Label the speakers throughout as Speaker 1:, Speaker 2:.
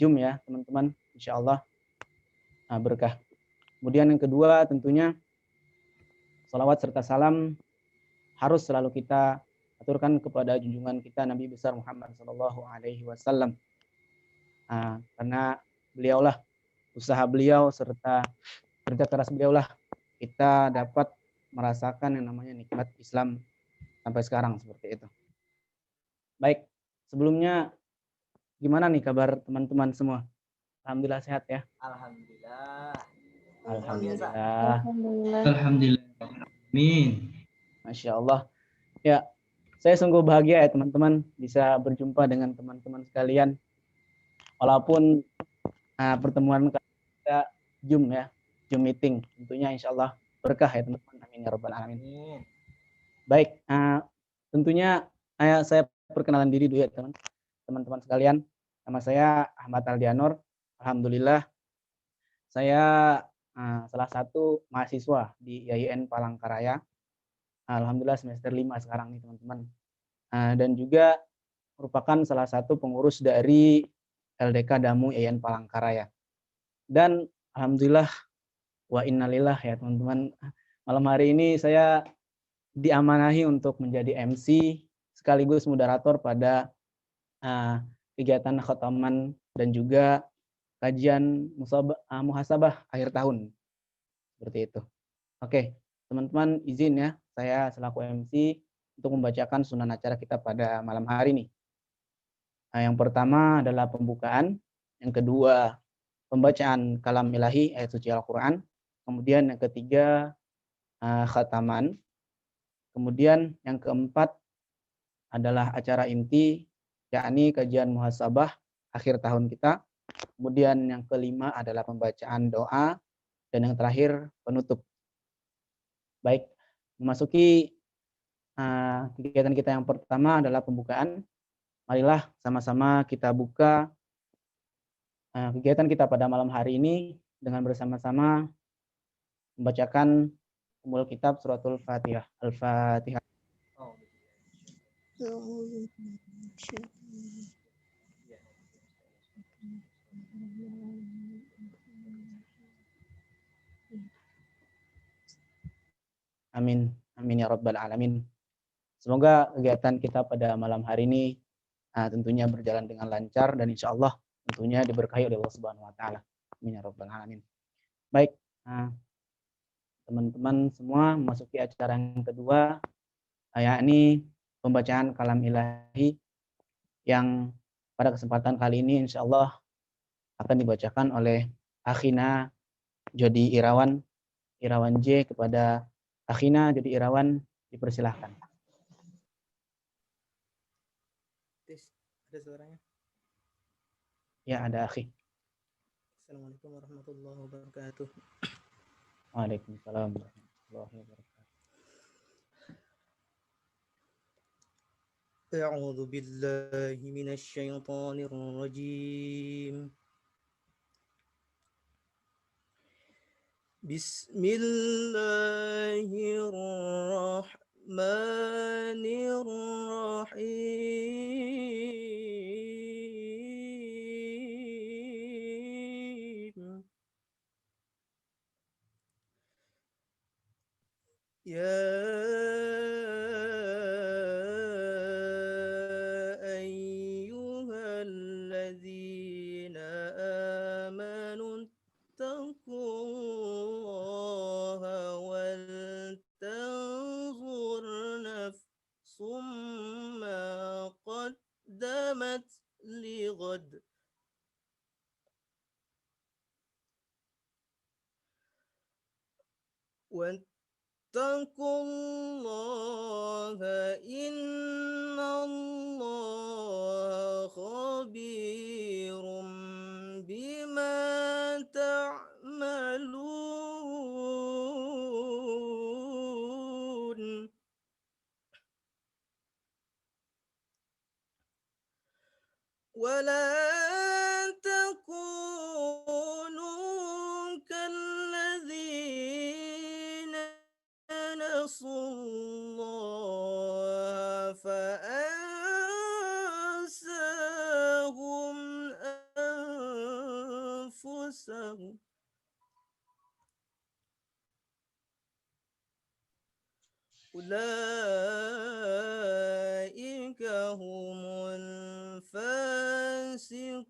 Speaker 1: Jum ya teman-teman, insya Allah berkah. Kemudian yang kedua tentunya salawat serta salam harus selalu kita aturkan kepada junjungan kita Nabi besar Muhammad Shallallahu Alaihi Wasallam, karena beliaulah, usaha beliau serta kerja keras beliaulah kita dapat merasakan yang namanya nikmat Islam sampai sekarang seperti itu. Baik, sebelumnya gimana nih kabar teman-teman semua? Alhamdulillah sehat ya.
Speaker 2: Alhamdulillah.
Speaker 1: Alhamdulillah.
Speaker 3: Alhamdulillah. Amin.
Speaker 1: Masya Allah. Ya, saya sungguh bahagia ya teman-teman bisa berjumpa dengan teman-teman sekalian. Walaupun pertemuan kita Zoom ya, Zoom meeting. Tentunya insya Allah berkah ya teman-teman. Amin ya rabbal alamin. Baik, tentunya saya perkenalan diri dulu ya teman-teman sekalian. Nama saya Ahmad Aldianur. Alhamdulillah saya salah satu mahasiswa di IAIN Palangkaraya. Alhamdulillah semester 5 sekarang nih teman-teman. Dan juga merupakan salah satu pengurus dari LDK Damu IAIN Palangkaraya. Dan alhamdulillah wa innalillah ya teman-teman. Malam hari ini saya diamanahi untuk menjadi MC sekaligus moderator pada kegiatan khotaman dan juga kajian muhasabah akhir tahun. Seperti itu. Oke, teman-teman izin ya, saya selaku MC untuk membacakan sunan acara kita pada malam hari ini. Yang pertama adalah pembukaan, yang kedua pembacaan kalam ilahi ayat suci Al-Quran, kemudian yang ketiga khataman, kemudian yang keempat adalah acara inti, yakni kajian muhasabah akhir tahun kita, kemudian yang kelima adalah pembacaan doa, dan yang terakhir penutup. Baik, memasuki kegiatan kita yang pertama adalah pembukaan. Marilah sama-sama kita buka kegiatan kita pada malam hari ini dengan bersama-sama membacakan ummul kitab suratul Fatihah. Al-Fatihah. Amin. Amin ya rabbal alamin. Semoga kegiatan kita pada malam hari ini tentunya berjalan dengan lancar dan insya Allah tentunya diberkahi oleh Allah Subhanahu wa taala. Amin ya rabbal alamin. Baik, teman-teman semua memasuki acara yang kedua, yakni pembacaan kalam ilahi yang pada kesempatan kali ini insya Allah akan dibacakan oleh Akhina Jody Irawan J. Kepada Akhina Jody Irawan dipersilahkan.
Speaker 2: Ada suaranya?
Speaker 1: Ya, ada Akhi.
Speaker 2: Assalamualaikum warahmatullahi wabarakatuh.
Speaker 1: Waalaikumsalam warahmatullahi wabarakatuh.
Speaker 2: A'udzu billahi minasy syaithanir rajim. Bismillahirrahmanirrahim. Ya ayyuhalladzina amanu taqullaha wal tanzur nafsum ma qaddamat lighad. واتقوا الله إن الله خبير بما تعملون. ولا تكونوا كالذين نسوا الله فأنساهم نفسه أولئك هم الفاسقون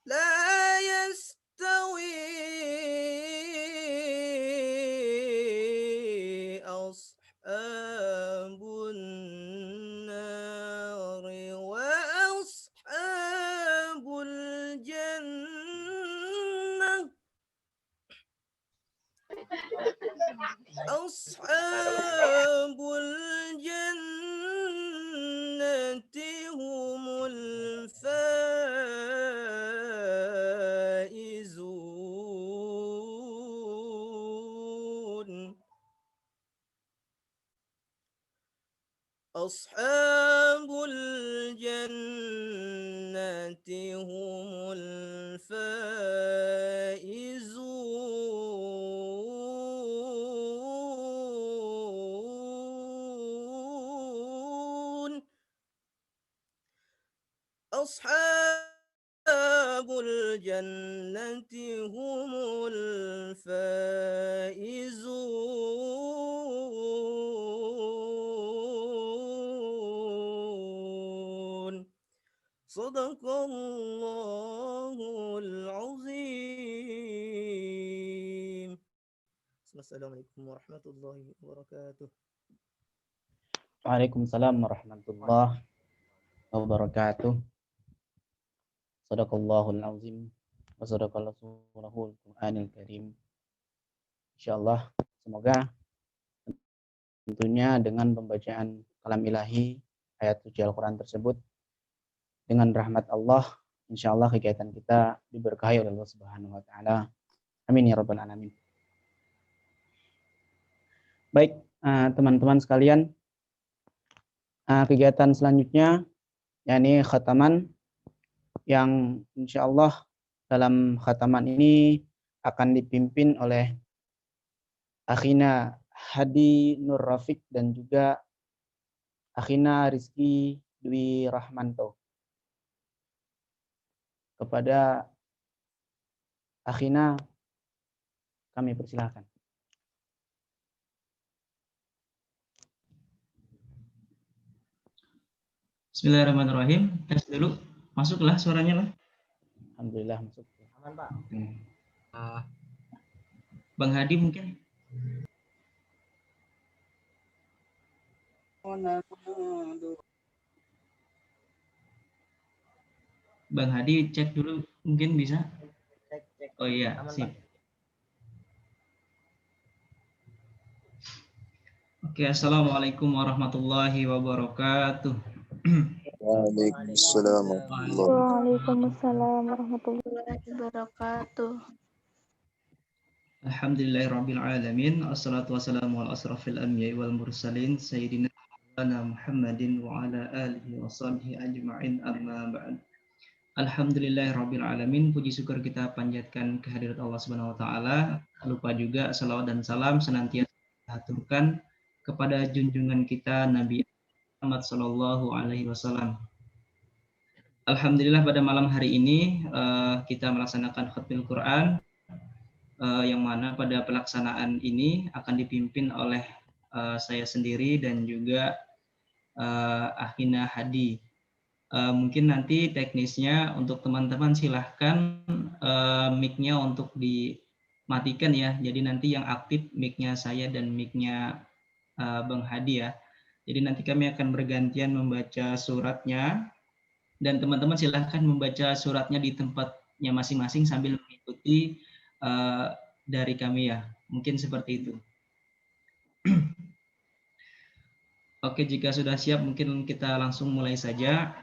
Speaker 2: لا يستوي أصحاب النار وأصحاب الجنة أصحاب الجنة هم الفائزون أصحاب الجنة هم الفائزون أصحاب الجنة هم الفائزون صدق الله العظيم. السلام عليكم ورحمة الله وبركاته.
Speaker 1: Waalaikumsalam warahmatullahi wabarakatuh. Sadaqallahul azim wa sadaqal rasulul Qur'anil Karim. Insyaallah semoga tentunya dengan pembacaan kalam ilahi ayat suci Al-Qur'an tersebut dengan rahmat Allah, insyaallah kegiatan kita diberkahi oleh Allah Subhanahu wa taala. Amin ya rabbal alamin. Baik, teman-teman sekalian, kegiatan selanjutnya yakni khataman, yang insyaallah dalam khataman ini akan dipimpin oleh Akhina Hadi Nur Rafiq dan juga Akhina Rizky Dwi Rahmanto. Kepada Akhina kami persilahkan.
Speaker 3: Bismillahirrahmanirrahim. Tes dulu. Masuklah suaranya lah.
Speaker 1: Alhamdulillah masuk.
Speaker 2: Aman Pak.
Speaker 3: Bang Hadi mungkin. Bang Hadi cek dulu mungkin bisa.
Speaker 2: Cek.
Speaker 3: Oh iya,
Speaker 2: Aman,
Speaker 3: sip.
Speaker 2: Pak.
Speaker 3: Oke, assalamualaikum warahmatullahi wabarakatuh.
Speaker 4: Waalaikumsalam
Speaker 5: Waalaikumsalam warahmatullahi wabarakatuh.
Speaker 3: Alhamdulillahirabbil alamin. Assalatu wassalamu ala asrafil anbiya'i wal mursalin sayyidina Muhammadin wa ala alihi washabbihi ajma'in, amma ba'd. Alhamdulillahirabbil alamin. Puji syukur kita panjatkan kehadirat Allah Subhanahu wa taala. Lupa juga salawat dan salam senantiasa dihaturkan kepada junjungan kita Nabi Muhammad sallallahu alaihi wasallam. Alhamdulillah pada malam hari ini kita melaksanakan khatmil Quran, yang mana pada pelaksanaan ini akan dipimpin oleh saya sendiri dan juga Akhina Hadi. Mungkin nanti teknisnya untuk teman-teman silahkan mic-nya untuk dimatikan ya. Jadi nanti yang aktif mic-nya saya dan mic-nya Bang Hadi ya. Jadi nanti kami akan bergantian membaca suratnya dan teman-teman silahkan membaca suratnya di tempatnya masing-masing sambil mengikuti dari kami ya. Mungkin seperti itu. Oke, jika sudah siap mungkin kita langsung mulai saja.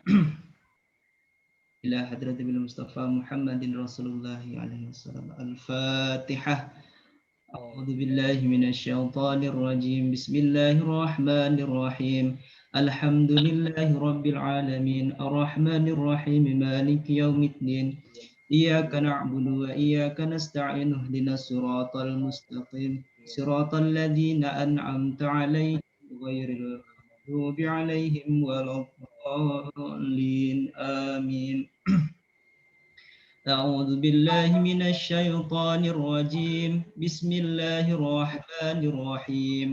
Speaker 3: Ila hadratil Mustafa Muhammadin Rasulullah alaihi wasallam. Al-Fatihah. A'udzu billahi minasyaitonir rajim. Bismillahirrahmanirrahim. Alhamdulillahi rabbil alamin. Arrahmanir rahim. Maliki yaumiddin. Iyyaka na'budu wa iyyaka nasta'in. Ihdinas siratal mustaqim. صراط الذين أنعمت عليهم غير المغضوب عليهم ولا الضالين آمين. أعوذ بالله من الشيطان الرجيم. بسم الله الرحمن الرحيم.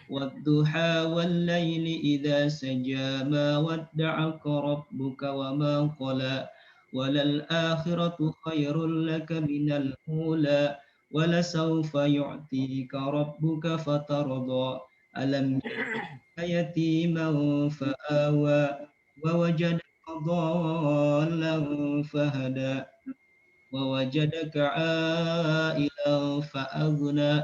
Speaker 3: والضحى والليل إذا سجى ما ودعك ربك وما قلى وللآخرة خير لك من الأولى ولسوف يعطيك ربك فترضى ألم يجدك يتيما فآوى ووجدك ضالا فهدى ووجدك عائلا فأغنى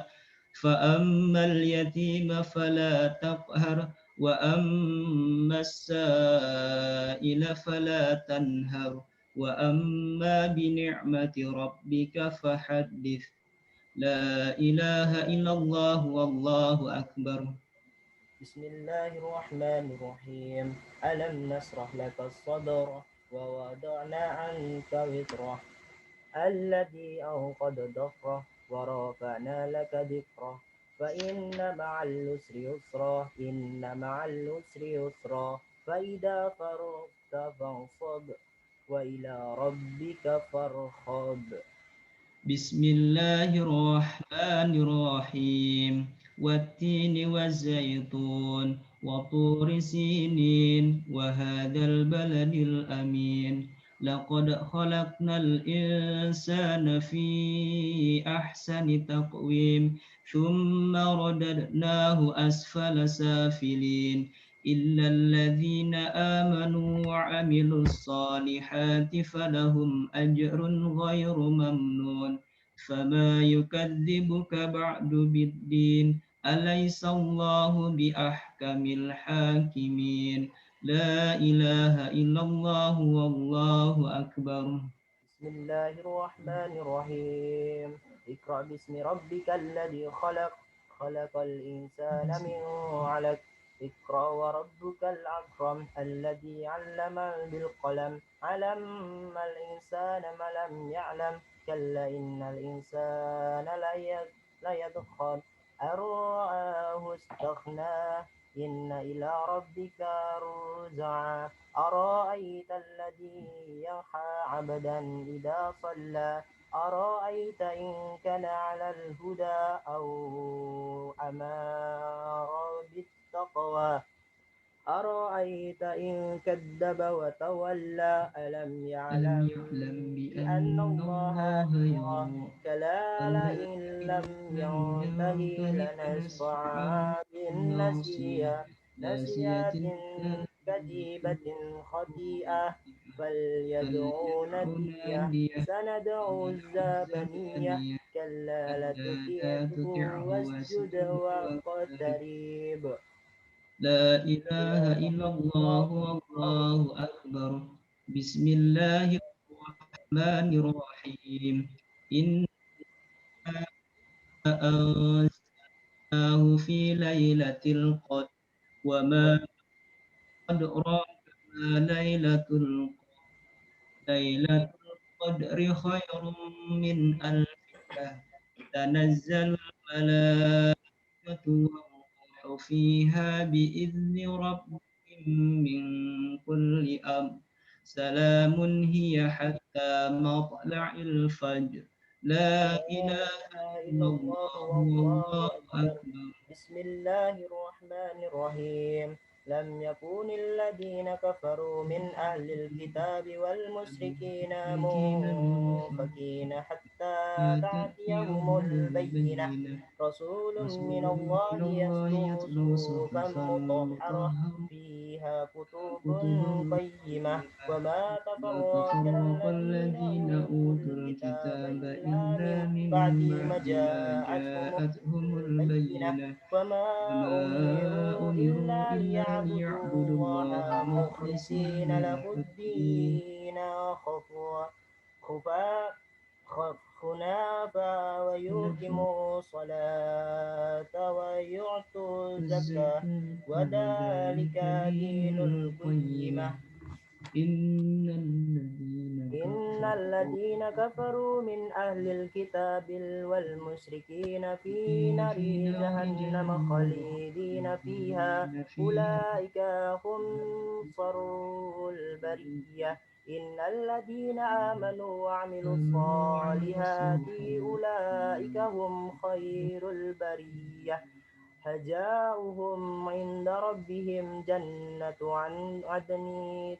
Speaker 3: فأما اليتيم فلا تقهر وأما السائل فلا تنهر وأما بنعمة ربك فحدث. لا إله إلا الله والله أكبر.
Speaker 2: بسم الله الرحمن الرحيم. ألم نشرح لك الصدر ووضعنا عنك وزرك الذي أنقض ظهرك ورفعنا لك ذكرك فإن مع العسر يسرا إن مع العسر يسرا فإذا فرغت فانصب وإلى ربك فارغب.
Speaker 3: بسم الله الرحمن الرحيم. والتين والزيتون وطور سينين وهذا البلد الأمين لقد خلقنا الإنسان في أحسن تقويم ثم رددناه أسفل سافلين إلا الذين آمنوا وعملوا الصالحات فلهم أجر غير ممنون فما يكذبك بعد بالدين أليس الله بأحكم الحاكمين لا إله إلا الله والله أكبر.
Speaker 2: بسم الله الرحمن الرحيم. اقرأ باسم ربك الذي خلق خلق الإنسان من علق اقرأ وربك الأكرم الذي علم بالقلم علم الإنسان ما لم يعلم كلا إن الإنسان ليطغى أن رآه استغنى إن إلى ربك رجعا أرأيت الذي ينحى عبدا إذا صلى أرأيت إن كان على الهدى أو أمر بالتقوى أرأيت إن كذب وتولى ألم يعلم بأن الله يرى كلا لئن لم ينته لنسفعا بالنسية نسيات كتيبة خطيئة فليدعو ناديه سندعو الزبانية كلا لتطعه واسجد واقترب.
Speaker 3: لا إله إلا الله والله أكبر. بسم الله الرحمن الرحيم. إنا أنزلناه في ليلة القدر وما أدراك ما ليلة القدر ليلة القدر خير من ألف شهر تنزل الملائكة والروح فيها بإذن ربهم من كل أمر سلام هي حتى مطلع الفجر لا إله إلا الله والله أكبر.
Speaker 2: بسم الله الرحمن الرحيم. لم يكن الذين كفروا من أهل الكتاب والمشركين منفكين حتى تأتيهم البينة رسول من الله يتلو صحفا مطهرة فيها كتب قيمة وما تفرق الذين أوتوا الكتاب إلا من بعد ما جاءتهم البينة وما أمروا إلا ليعبدوا الله مخلصين له الدين حنفاء ويقيموا الصلاة ويؤتوا الزكاة وذلك دين القيمة. إن الذين كفروا من أهل الكتاب والمشركين في نار جهنم خالدين فيها أولئك هم شر البرية إن الذين آمنوا وعملوا الصالحات أولئك هم خير البرية حجاؤهم عند ربهم جنة عدن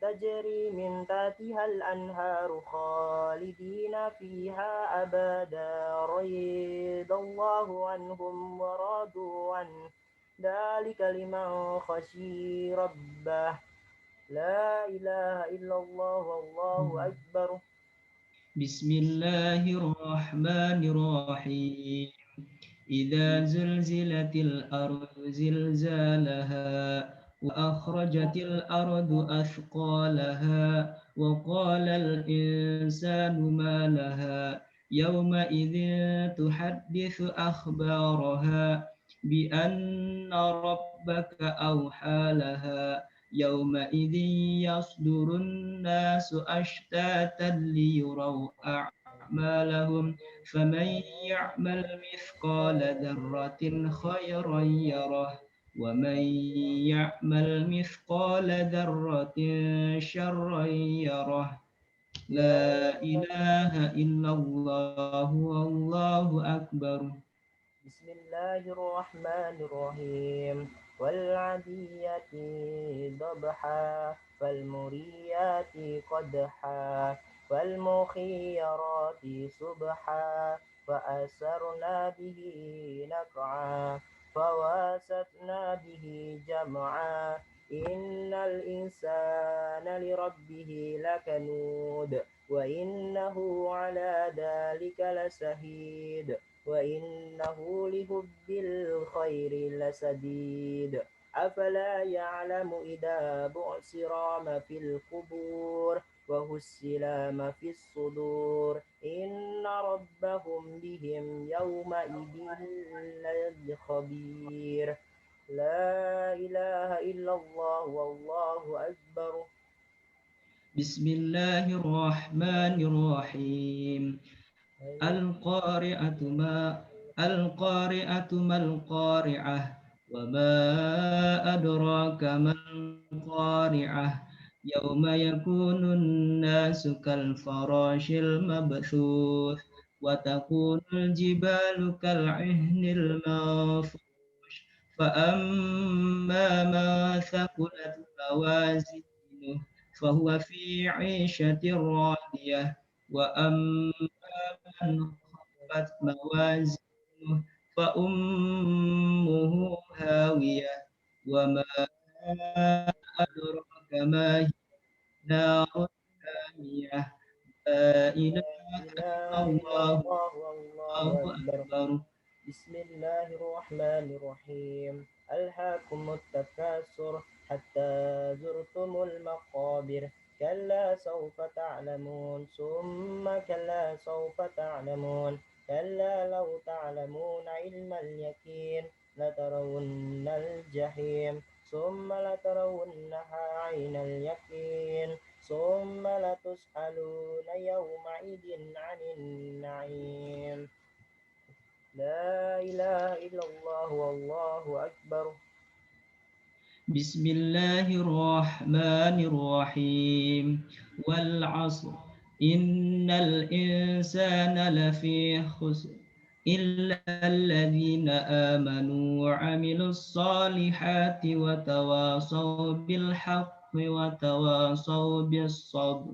Speaker 2: تجري من تحتها الأنهار خالدين فيها أبدا رضي الله عنهم ورضوا عنه ذلك لمن خشي ربه لا إله إلا الله والله أكبر
Speaker 3: بسم الله الرحمن الرحيم إذا زلزلت الأرض زلزالها وأخرجت الأرض أثقالها وقال الإنسان ما لها يومئذ تحدث أخبارها بأن ربك أوحى لها يومئذ يصدر الناس أشتاتا ليروا أعمالهم فمن يعمل مثقال ذرة خيرا يره ومن يعمل مثقال ذرة شرا يره لا إله إلا الله والله أكبر
Speaker 2: بسم الله الرحمن الرحيم والعاديات ضبحا فالمريات قدحا فالمخيرات صبحا فأسرنا به نقعا فواسطنا به جمعا إن الإنسان لربه لكنود وإنه على ذلك لشهيد وإنه لحب الخير لشديد أفلا يعلم إذا بعثر ما في القبور وحصل ما في الصدور إن ربهم بهم يومئذ لخبير لا إله إلا الله والله أكبر
Speaker 3: بسم الله الرحمن الرحيم القارعة ما القارعة وما أدراك ما القارعة يوم يكون الناس كالفراش المبثوث وتكون الجبال كالعهن المنفوش فأما من ثقلت موازينه فهو في عيشة راضية وأما من خفت موازينه فأمه هاوية وما أدراك ما هي نار حامية لا إله إلا
Speaker 2: إله إلا
Speaker 3: الله
Speaker 2: الله والله
Speaker 3: الله
Speaker 2: أكبر
Speaker 3: أكبر
Speaker 2: بسم الله الرحمن الرحيم ألهاكم التكاثر حتى زرتم المقابر كلا سوف تعلمون ثم كلا سوف تعلمون كلا لو تعلمون علم اليقين لترون الجحيم ثم لترونها عين اليقين ثم لتسألون يومئذ عن النعيم لا إله إلا الله والله أكبر
Speaker 3: بسم الله الرحمن الرحيم والعصر إن الإنسان لفي خسر إلا الذين آمنوا وعملوا الصالحات وتواصوا بالحق وتواصوا بالصبر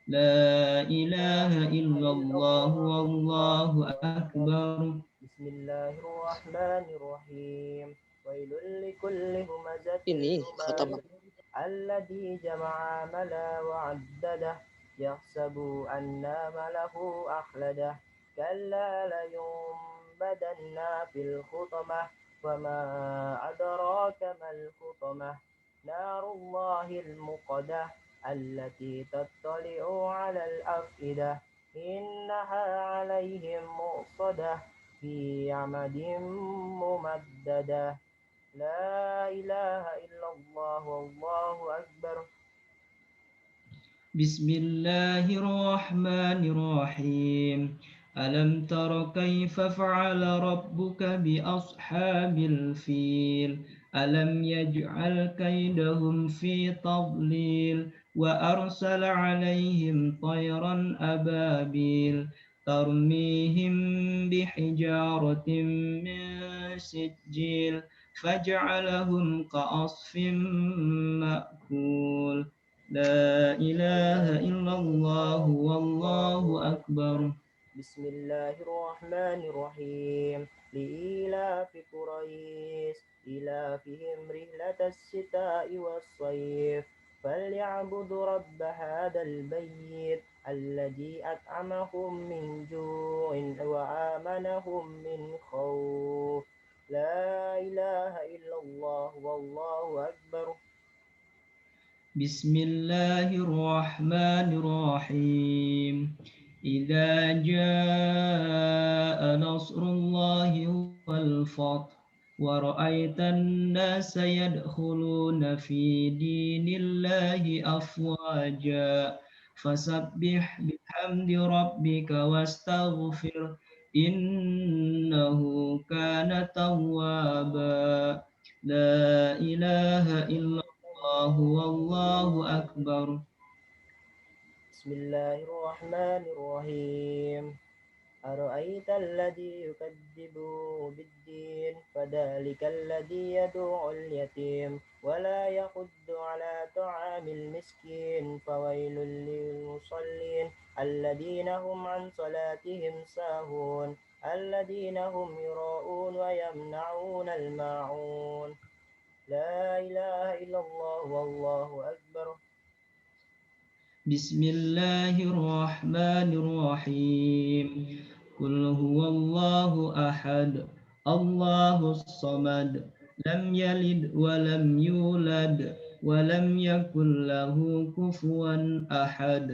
Speaker 3: لا إله إلا الله والله أكبر
Speaker 2: بسم الله الرحمن الرحيم ويل لكل همزة
Speaker 4: Ini khatam.
Speaker 2: لمزة الذي جمع مالا وعدده يحسب أن ماله أخلده كلا لينبذن في الحطمة وما أدراك ما الحطمة نار الله الموقدة التي تطلع على الأفئدة إنها عليهم مؤصدة في عمد ممددة لا إله إلا الله والله أكبر
Speaker 3: بسم الله الرحمن الرحيم ألم تر كيف فعل ربك بأصحاب الفيل ألم يجعل كيدهم في تضليل وأرسل عليهم طيرا أبابيل ترميهم بحجارة من سجيل فجعلهم كعصف مأكول لا إله إلا الله والله أكبر
Speaker 2: بسم الله الرحمن الرحيم لإيلاف قريش إيلافهم رحلة الشتاء والصيف فليعبدوا رب هذا البيت الذي أطعمهم من جوع وآمنهم من خوف لا إله إلا الله والله أكبر
Speaker 3: بسم الله الرحمن الرحيم إذا جاء نصر الله والفتح ورأيت الناس يدخلون في دين الله أفواجا فسبح بحمد ربك واستغفر إنه كان توابا لا إله إلا الله والله أكبر
Speaker 2: بسم الله الرحمن الرحيم أرأيت الذي يكذب بالدين فذلك الذي يدعو اليتيم ولا يحض على طعام المسكين فويل للمصلين الذين هم عن صلاتهم ساهون الذين هم يراءون ويمنعون الماعون لا إله إلا الله والله أكبر
Speaker 3: بسم الله الرحمن الرحيم قل هو الله أحد الله الصمد لم يلد ولم يولد ولم يكن له كفوا أحد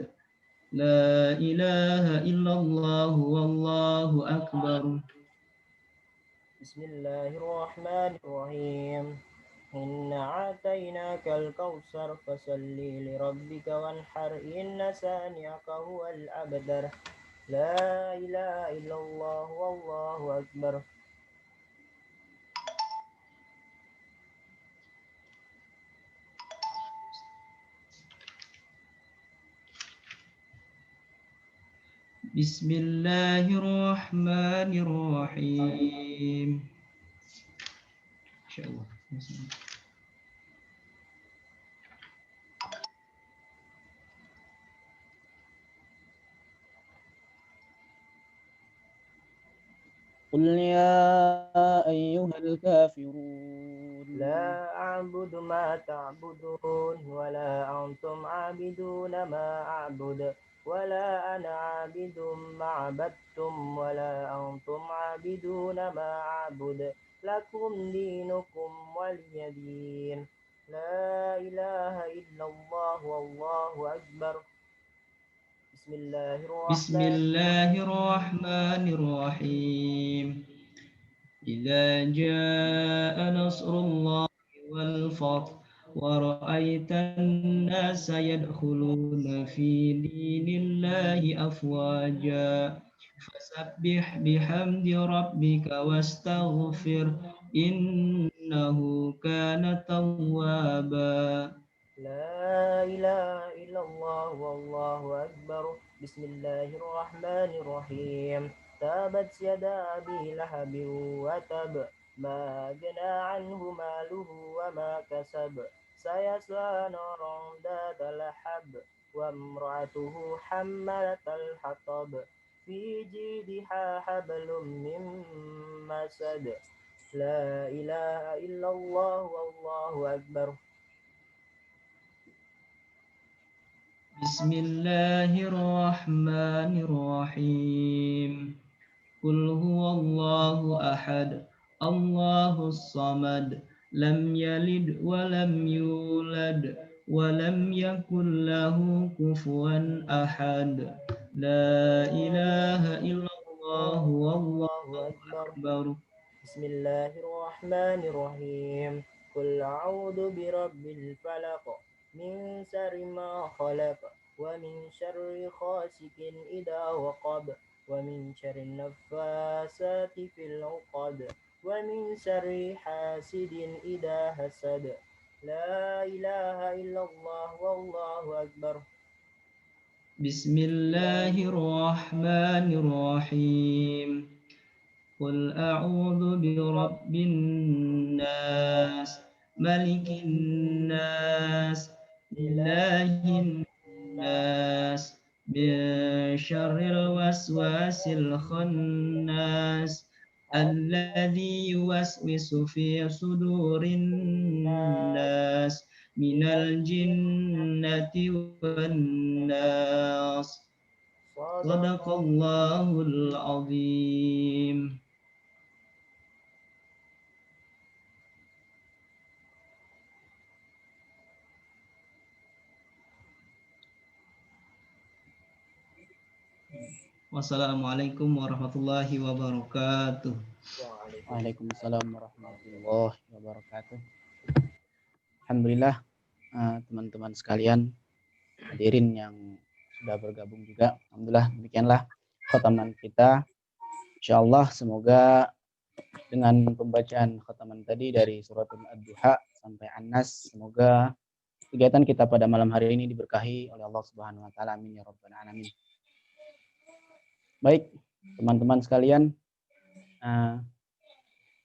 Speaker 3: لا إله إلا الله والله أكبر
Speaker 2: بسم الله الرحمن الرحيم إنا أعطيناك الكوثر فصل لربك وانحر إن شانئك هو الأبتر لا إله إلا الله والله أكبر
Speaker 3: بسم الله الرحمن الرحيم إن شاء الله
Speaker 1: قل يا أيها الكافرون
Speaker 2: لا أعبد ما تعبدون ولا أنتم عابدون ما أعبد ولا أنا عابد ما عبدتم ولا أنتم عابدون ما أعبد لكم دينكم ولي دين لا إله إلا الله والله أكبر بسم الله
Speaker 3: بسم
Speaker 2: الرحمن
Speaker 3: الله الرحمن الرحيم إذا جاء نصر الله والفتح ورأيت الناس يدخلون في دين الله أفواجا فسبح بحمد ربك واستغفر إنه كان توابا
Speaker 2: لا إله إلا الله والله أكبر بسم الله الرحمن الرحيم تابت يدا أبي لهب وتب ما أغنى عنه ماله وما كسب سيصلى نارا ذات لهب وامرأته حمالة الحطب في جيدها حبل من مسد لا إله إلا الله والله أكبر
Speaker 3: بسم الله الرحمن الرحيم قل هو الله أحد الله الصمد لم يلد ولم يولد ولم يكن له كفوا أحد لا إله إلا الله والله
Speaker 2: الله أكبر
Speaker 3: أكبر
Speaker 2: بسم الله الرحمن الرحيم قل أعوذ برب الفلق من شر ما خلق ومن شر غاسق إذا وقب ومن شر النفاثات في العقد ومن شر حاسد إذا حسد لا إله إلا الله والله أكبر.
Speaker 3: بسم الله الرحمن الرحيم. قل أعوذ برب الناس ملك الناس إله الناس من شر الوسواس الخناس الذي يوسوس في صدور الناس من الجنة والناس. صدق الله العظيم. Wassalamualaikum warahmatullahi wabarakatuh.
Speaker 1: Waalaikumsalam warahmatullahi wabarakatuh. Alhamdulillah, teman-teman sekalian, hadirin yang sudah bergabung juga. Alhamdulillah, demikianlah khataman kita. Insyaallah semoga dengan pembacaan khataman tadi dari surat Ad-Duha sampai An-Nas, semoga kegiatan kita pada malam hari ini diberkahi oleh Allah Subhanahu wa taala. Amin ya rabbal alamin. Baik, teman-teman sekalian,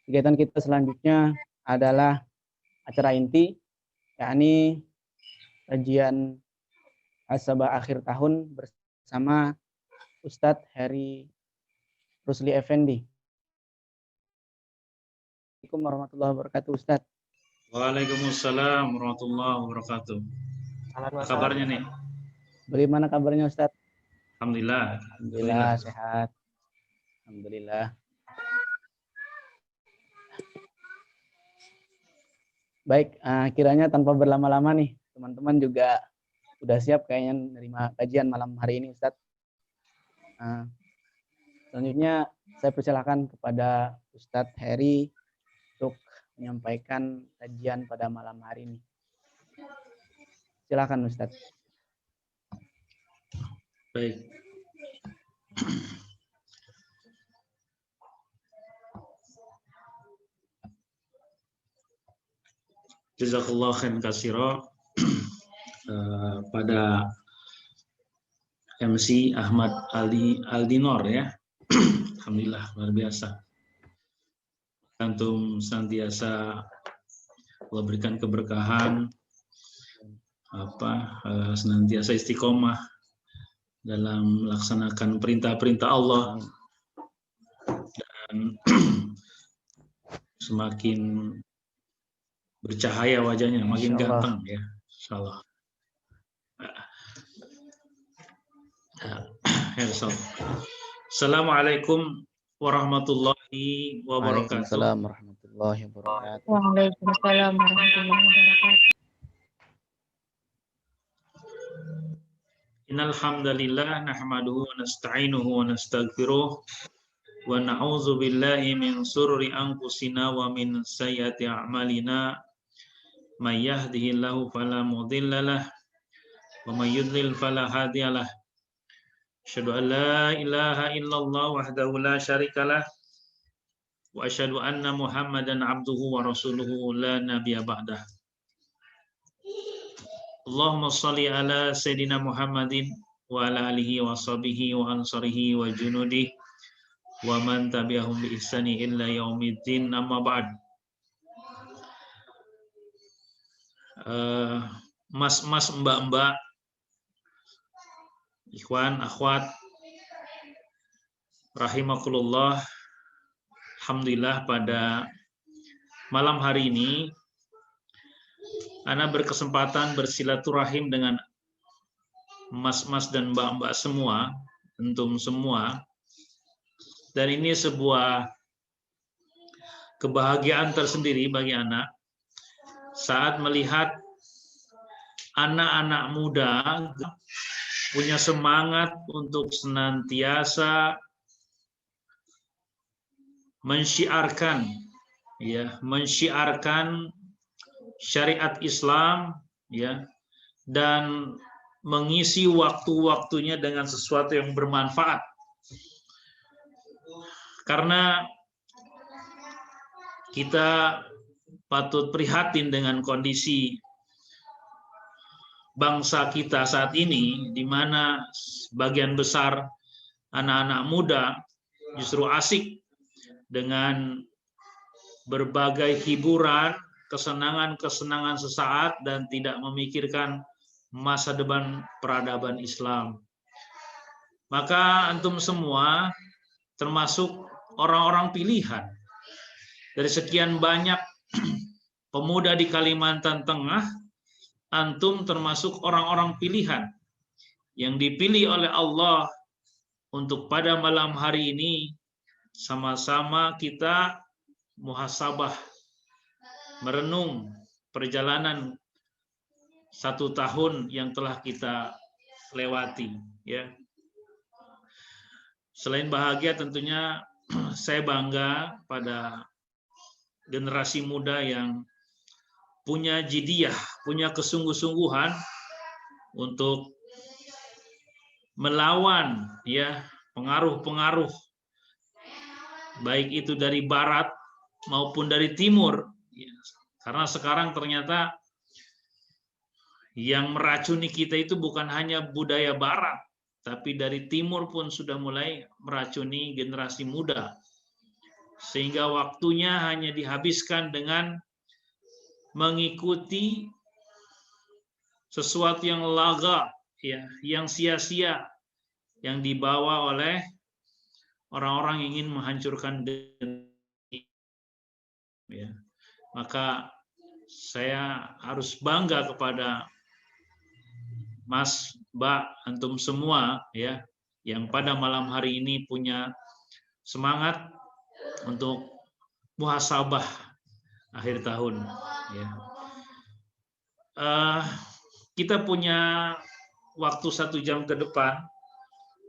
Speaker 1: kegiatan kita selanjutnya adalah acara inti, yakni kajian Asabah akhir tahun bersama Ustadz Heri Rusli Effendi. Assalamualaikum warahmatullahi wabarakatuh, Ustadz.
Speaker 4: Waalaikumsalam warahmatullahi wabarakatuh. Apa kabarnya nih?
Speaker 1: Bagaimana kabarnya, Ustadz?
Speaker 4: Alhamdulillah.
Speaker 1: Alhamdulillah sehat. Alhamdulillah. Baik, kiranya tanpa berlama-lama nih, teman-teman juga sudah siap kayaknya menerima kajian malam hari ini, Ustadz. Selanjutnya saya persilakan kepada Ustadz Heri untuk menyampaikan kajian pada malam hari ini. Silakan, Ustadz.
Speaker 4: Baik. Jazakallah khairan katsira. Pada MC Ahmad Aldinor ya. Alhamdulillah luar biasa. Antum senantiasa Allah berikan keberkahan, senantiasa istiqomah dalam melaksanakan perintah-perintah Allah dan semakin bercahaya wajahnya, makin ganteng ya, insyaallah. Assalamualaikum warahmatullahi wabarakatuh.
Speaker 1: Waalaikumsalam warahmatullahi wabarakatuh.
Speaker 5: Waalaikumsalam warahmatullahi wabarakatuh.
Speaker 4: Innal hamdalillah nahmaduhu wa nasta'inuhu wa nastaghfiruh wa na'udzu billahi min shururi anfusina wa min sayyiati a'malina may yahdihillahu fala mudhillalah wa may yudlil fala hadiyalah. Asyhadu an la ilaha illallah wahdahu la syarikalah wa asyhadu anna Muhammadan abduhu wa rasuluhu la nabiyya ba'dah. Allahumma shalli ala Sayyidina Muhammadin wa ala alihi wa sahbihi wa ansarihi wa junudi wa man tabi'ahum bi ihsani illa yaumiddin, amma ba'd. Mas-mas, mbak-mbak, ikhwan, akhwat, rahimakumullah. Alhamdulillah pada malam hari ini Ana berkesempatan bersilaturahim dengan mas-mas dan mbak-mbak semua, antum semua. Dan ini sebuah kebahagiaan tersendiri bagi anak saat melihat anak-anak muda punya semangat untuk senantiasa mensyiarkan syariat Islam, ya, dan mengisi waktu-waktunya dengan sesuatu yang bermanfaat. Karena kita patut prihatin dengan kondisi bangsa kita saat ini, di mana sebagian besar anak-anak muda justru asik dengan berbagai hiburan, kesenangan-kesenangan sesaat, dan tidak memikirkan masa depan peradaban Islam. Maka antum semua termasuk orang-orang pilihan. Dari sekian banyak pemuda di Kalimantan Tengah, antum termasuk orang-orang pilihan yang dipilih oleh Allah untuk pada malam hari ini sama-sama kita muhasabah, merenung perjalanan 1 tahun yang telah kita lewati, ya. Selain bahagia, tentunya saya bangga pada generasi muda yang punya jidiyah, punya kesungguh-sungguhan untuk melawan, ya, pengaruh-pengaruh baik itu dari barat maupun dari timur. Karena sekarang ternyata yang meracuni kita itu bukan hanya budaya barat, tapi dari timur pun sudah mulai meracuni generasi muda. Sehingga waktunya hanya dihabiskan dengan mengikuti sesuatu yang laga, ya, yang sia-sia, yang dibawa oleh orang-orang yang ingin menghancurkan diri. Ya. Maka saya harus bangga kepada Mas, Mbak, antum semua, ya, yang pada malam hari ini punya semangat untuk muhasabah akhir tahun. Ya. Kita punya waktu 1 jam ke depan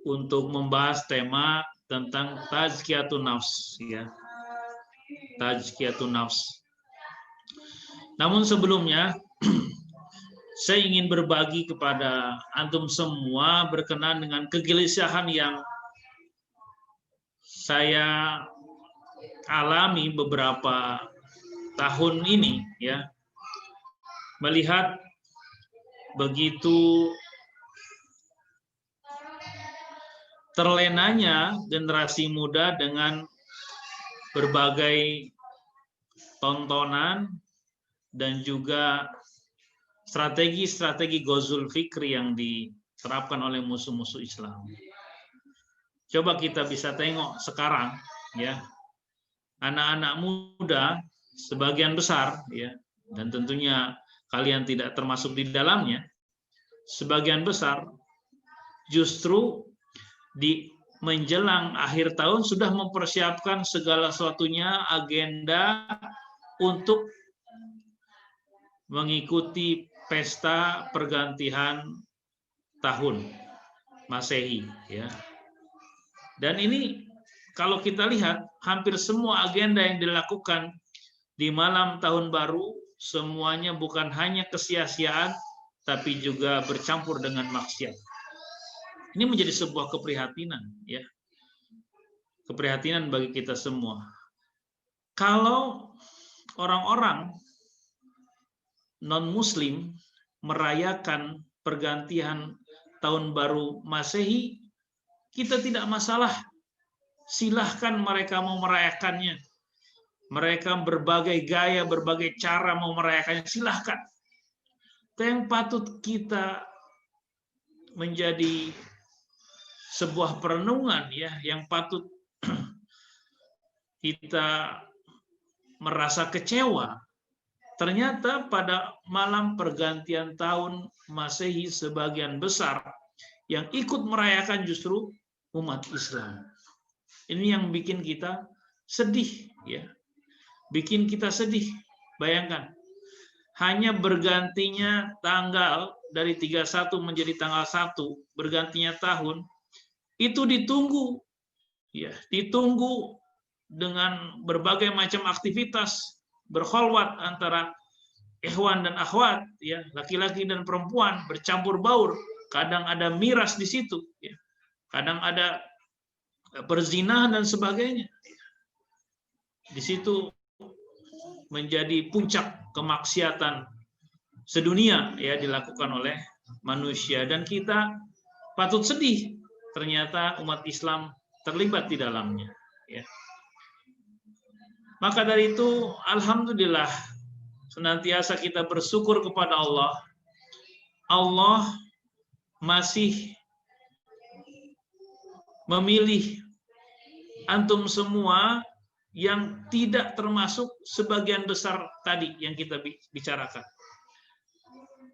Speaker 4: untuk membahas tema tentang tazkiyatun nafs, ya. Tazkiyatun nafs. Namun sebelumnya saya ingin berbagi kepada antum semua berkenaan dengan kegelisahan yang saya alami beberapa tahun ini, ya. Melihat begitu terlenanya generasi muda dengan berbagai tontonan dan juga strategi-strategi ghazul fikri yang diterapkan oleh musuh-musuh Islam. Coba kita bisa tengok sekarang, ya, anak-anak muda sebagian besar, ya, dan tentunya kalian tidak termasuk di dalamnya, sebagian besar justru di menjelang akhir tahun sudah mempersiapkan segala sesuatunya, agenda untuk mengikuti pesta pergantian tahun Masehi, ya. Dan ini kalau kita lihat hampir semua agenda yang dilakukan di malam tahun baru semuanya bukan hanya kesia-siaan tapi juga bercampur dengan maksiat. Ini menjadi sebuah keprihatinan, ya. Keprihatinan bagi kita semua. Kalau orang-orang non-muslim merayakan pergantian tahun baru Masehi, kita tidak masalah. Silahkan mereka mau merayakannya. Mereka berbagai gaya, berbagai cara mau merayakannya, silahkan. Yang patut kita menjadi sebuah perenungan, ya, yang patut kita merasa kecewa. Ternyata pada malam pergantian tahun Masehi sebagian besar yang ikut merayakan justru umat Islam. Ini yang bikin kita sedih, ya. Bikin kita sedih. Bayangkan, hanya bergantinya tanggal dari 31 menjadi tanggal 1, bergantinya tahun, itu ditunggu, ya, ditunggu dengan berbagai macam aktivitas berkholwat antara ikhwan dan akhwat, ya, laki-laki dan perempuan bercampur baur kadang ada miras di situ, ya. Kadang ada perzinahan dan sebagainya. Di situ menjadi puncak kemaksiatan sedunia ya dilakukan oleh manusia, dan kita patut sedih ternyata umat Islam terlibat di dalamnya, ya. Maka dari itu, alhamdulillah, senantiasa kita bersyukur kepada Allah. Allah masih memilih antum semua yang tidak termasuk sebagian besar tadi yang kita bicarakan.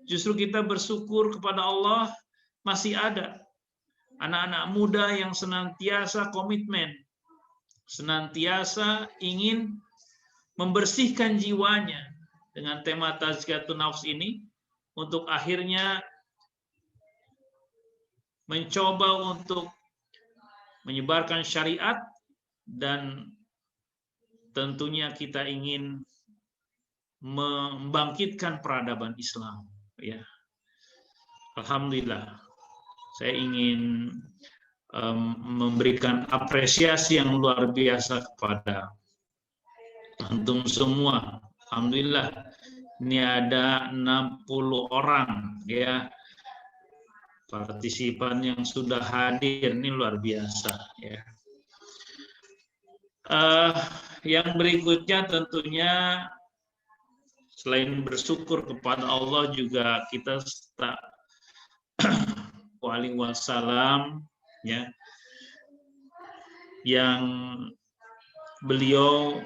Speaker 4: Justru kita bersyukur kepada Allah masih ada anak-anak muda yang senantiasa komitmen, senantiasa ingin membersihkan jiwanya dengan tema tazkiyatun nafs ini, untuk akhirnya mencoba untuk menyebarkan syariat, dan tentunya kita ingin membangkitkan peradaban Islam, ya. Alhamdulillah, saya ingin memberikan apresiasi yang luar biasa kepada antum semua. Alhamdulillah, ini ada 60 orang ya partisipan yang sudah hadir, ini luar biasa ya. Yang berikutnya tentunya selain bersyukur kepada Allah juga kita wali wassalam ya, yang beliau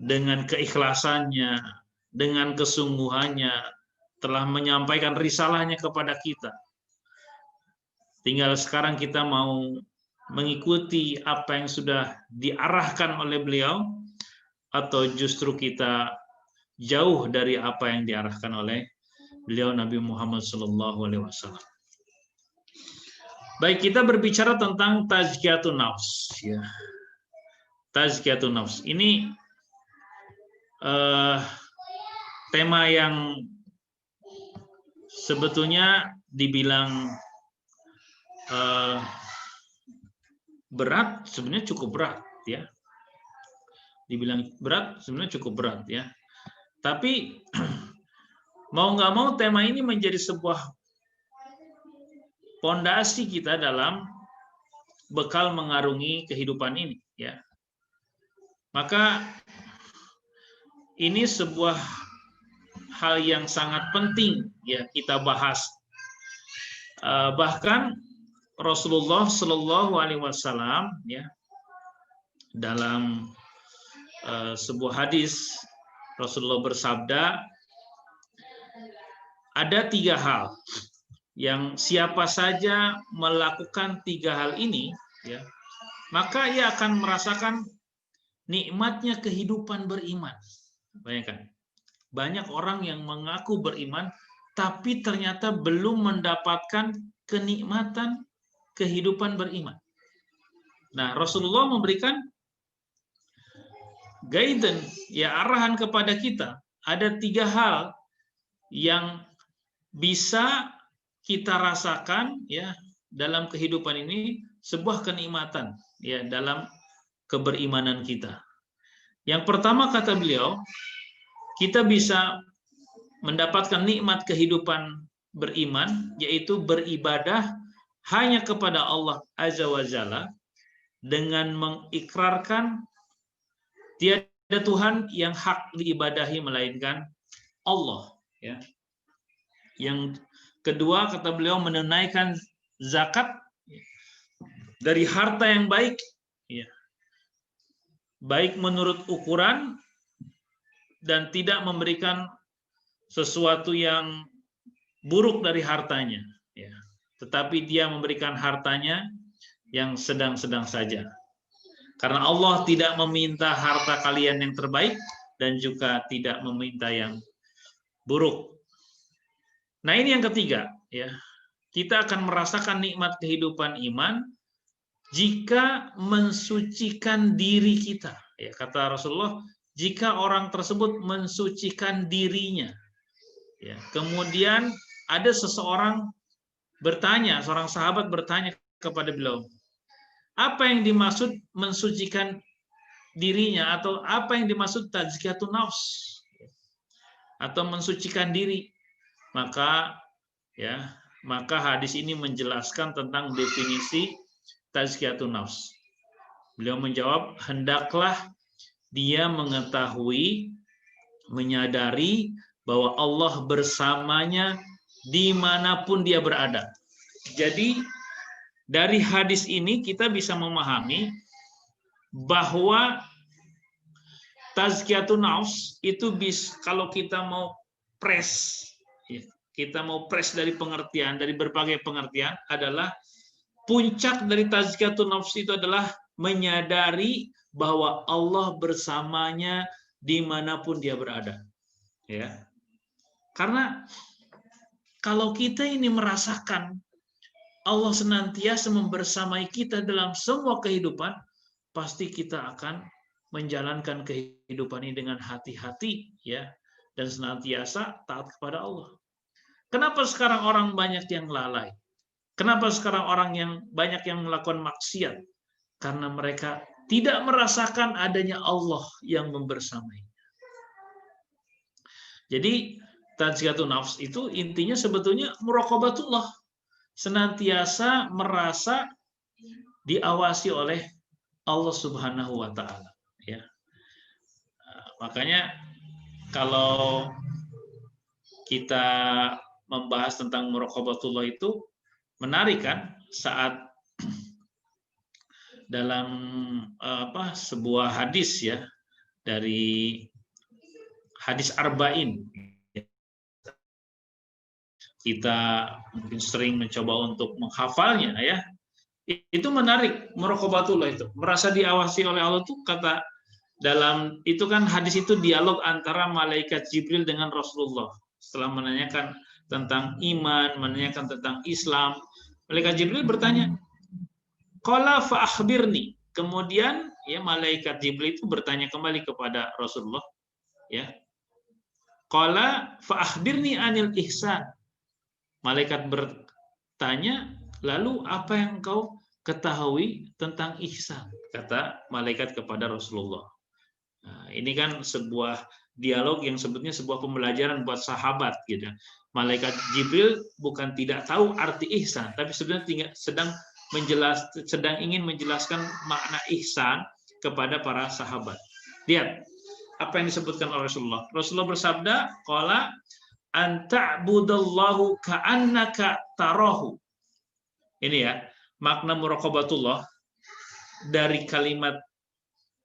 Speaker 4: dengan keikhlasannya, dengan kesungguhannya telah menyampaikan risalahnya kepada kita. Tinggal sekarang kita mau mengikuti apa yang sudah diarahkan oleh beliau, atau justru kita jauh dari apa yang diarahkan oleh beliau Nabi Muhammad SAW. Baik, kita berbicara tentang tazkiyatun nafs ya. Tazkiyatun nafs ini tema yang sebetulnya dibilang berat, sebenarnya cukup berat ya. Dibilang berat, sebenarnya cukup berat ya. Tapi mau nggak mau tema ini menjadi sebuah pondasi kita dalam bekal mengarungi kehidupan ini ya. Maka ini sebuah hal yang sangat penting ya kita bahas. Bahkan Rasulullah Shallallahu Alaihi Wasallam ya dalam sebuah hadis Rasulullah bersabda, ada 3 hal yang siapa saja melakukan 3 hal ini ya, maka ia akan merasakan nikmatnya kehidupan beriman. Bayangkan, banyak orang yang mengaku beriman tapi ternyata belum mendapatkan kenikmatan kehidupan beriman. Nah, Rasulullah memberikan guidance ya, arahan kepada kita. Ada 3 hal yang bisa kita rasakan ya dalam kehidupan ini, sebuah kenikmatan ya dalam keberimanan kita. Yang pertama kata beliau, kita bisa mendapatkan nikmat kehidupan beriman, yaitu beribadah hanya kepada Allah Azza wa Jalla dengan mengikrarkan tiada Tuhan yang hak diibadahi melainkan Allah ya. Yang kedua kata beliau, menunaikan zakat dari harta yang baik ya, baik menurut ukuran dan tidak memberikan sesuatu yang buruk dari hartanya ya, tetapi dia memberikan hartanya yang sedang-sedang saja, karena Allah tidak meminta harta kalian yang terbaik dan juga tidak meminta yang buruk. Nah, ini yang ketiga ya, kita akan merasakan nikmat kehidupan iman jika mensucikan diri kita ya. Kata Rasulullah, jika orang tersebut mensucikan dirinya ya, kemudian ada seseorang seorang sahabat bertanya kepada beliau, apa yang dimaksud mensucikan dirinya, atau apa yang dimaksud tazkiyatun nafs, atau mensucikan diri? Maka hadis ini menjelaskan tentang definisi tazkiyatun nafs. Beliau menjawab, hendaklah dia mengetahui, menyadari bahwa Allah bersamanya dimanapun dia berada. Jadi dari hadis ini kita bisa memahami bahwa tazkiyatun nafs itu kalau kita mau press dari pengertian, dari berbagai pengertian, adalah puncak dari tazkiyatun nafs itu adalah menyadari bahwa Allah bersamanya dimanapun dia berada. Ya, karena kalau kita ini merasakan Allah senantiasa membersamai kita dalam semua kehidupan, pasti kita akan menjalankan kehidupan ini dengan hati-hati, ya, dan senantiasa taat kepada Allah. Kenapa sekarang orang banyak yang lalai? Kenapa sekarang orang yang banyak yang melakukan maksiat? Karena mereka tidak merasakan adanya Allah yang membersamai. Jadi tazkiyatun nafs itu intinya sebetulnya muraqabatullah, senantiasa merasa diawasi oleh Allah Subhanahu wa taala, ya. Makanya kalau kita membahas tentang muraqabatullah itu menarik kan, saat dalam sebuah hadis, ya, dari hadis arba'in, kita mungkin sering mencoba untuk menghafalnya, ya. Itu menarik, muraqabatullah itu merasa diawasi oleh Allah. Tuh kata dalam itu kan hadis itu dialog antara malaikat Jibril dengan Rasulullah setelah menanyakan tentang iman, menanyakan tentang Islam. Malaikat Jibril bertanya, qala fa akhbirni. Kemudian ya malaikat Jibril itu bertanya kembali kepada Rasulullah, ya. Qala fa akhbirni anil ihsan. Malaikat bertanya, lalu apa yang engkau ketahui tentang ihsan? Kata malaikat kepada Rasulullah. Nah, ini kan sebuah dialog yang sebetulnya sebuah pembelajaran buat sahabat, gitu. Malaikat Jibril bukan tidak tahu arti ihsan, tapi sebenarnya sedang ingin menjelaskan makna ihsan kepada para sahabat. Lihat apa yang disebutkan oleh Rasulullah. Rasulullah bersabda, qala anta'budallahu ka'annaka tarahu. Ini ya, makna muraqabatullah dari kalimat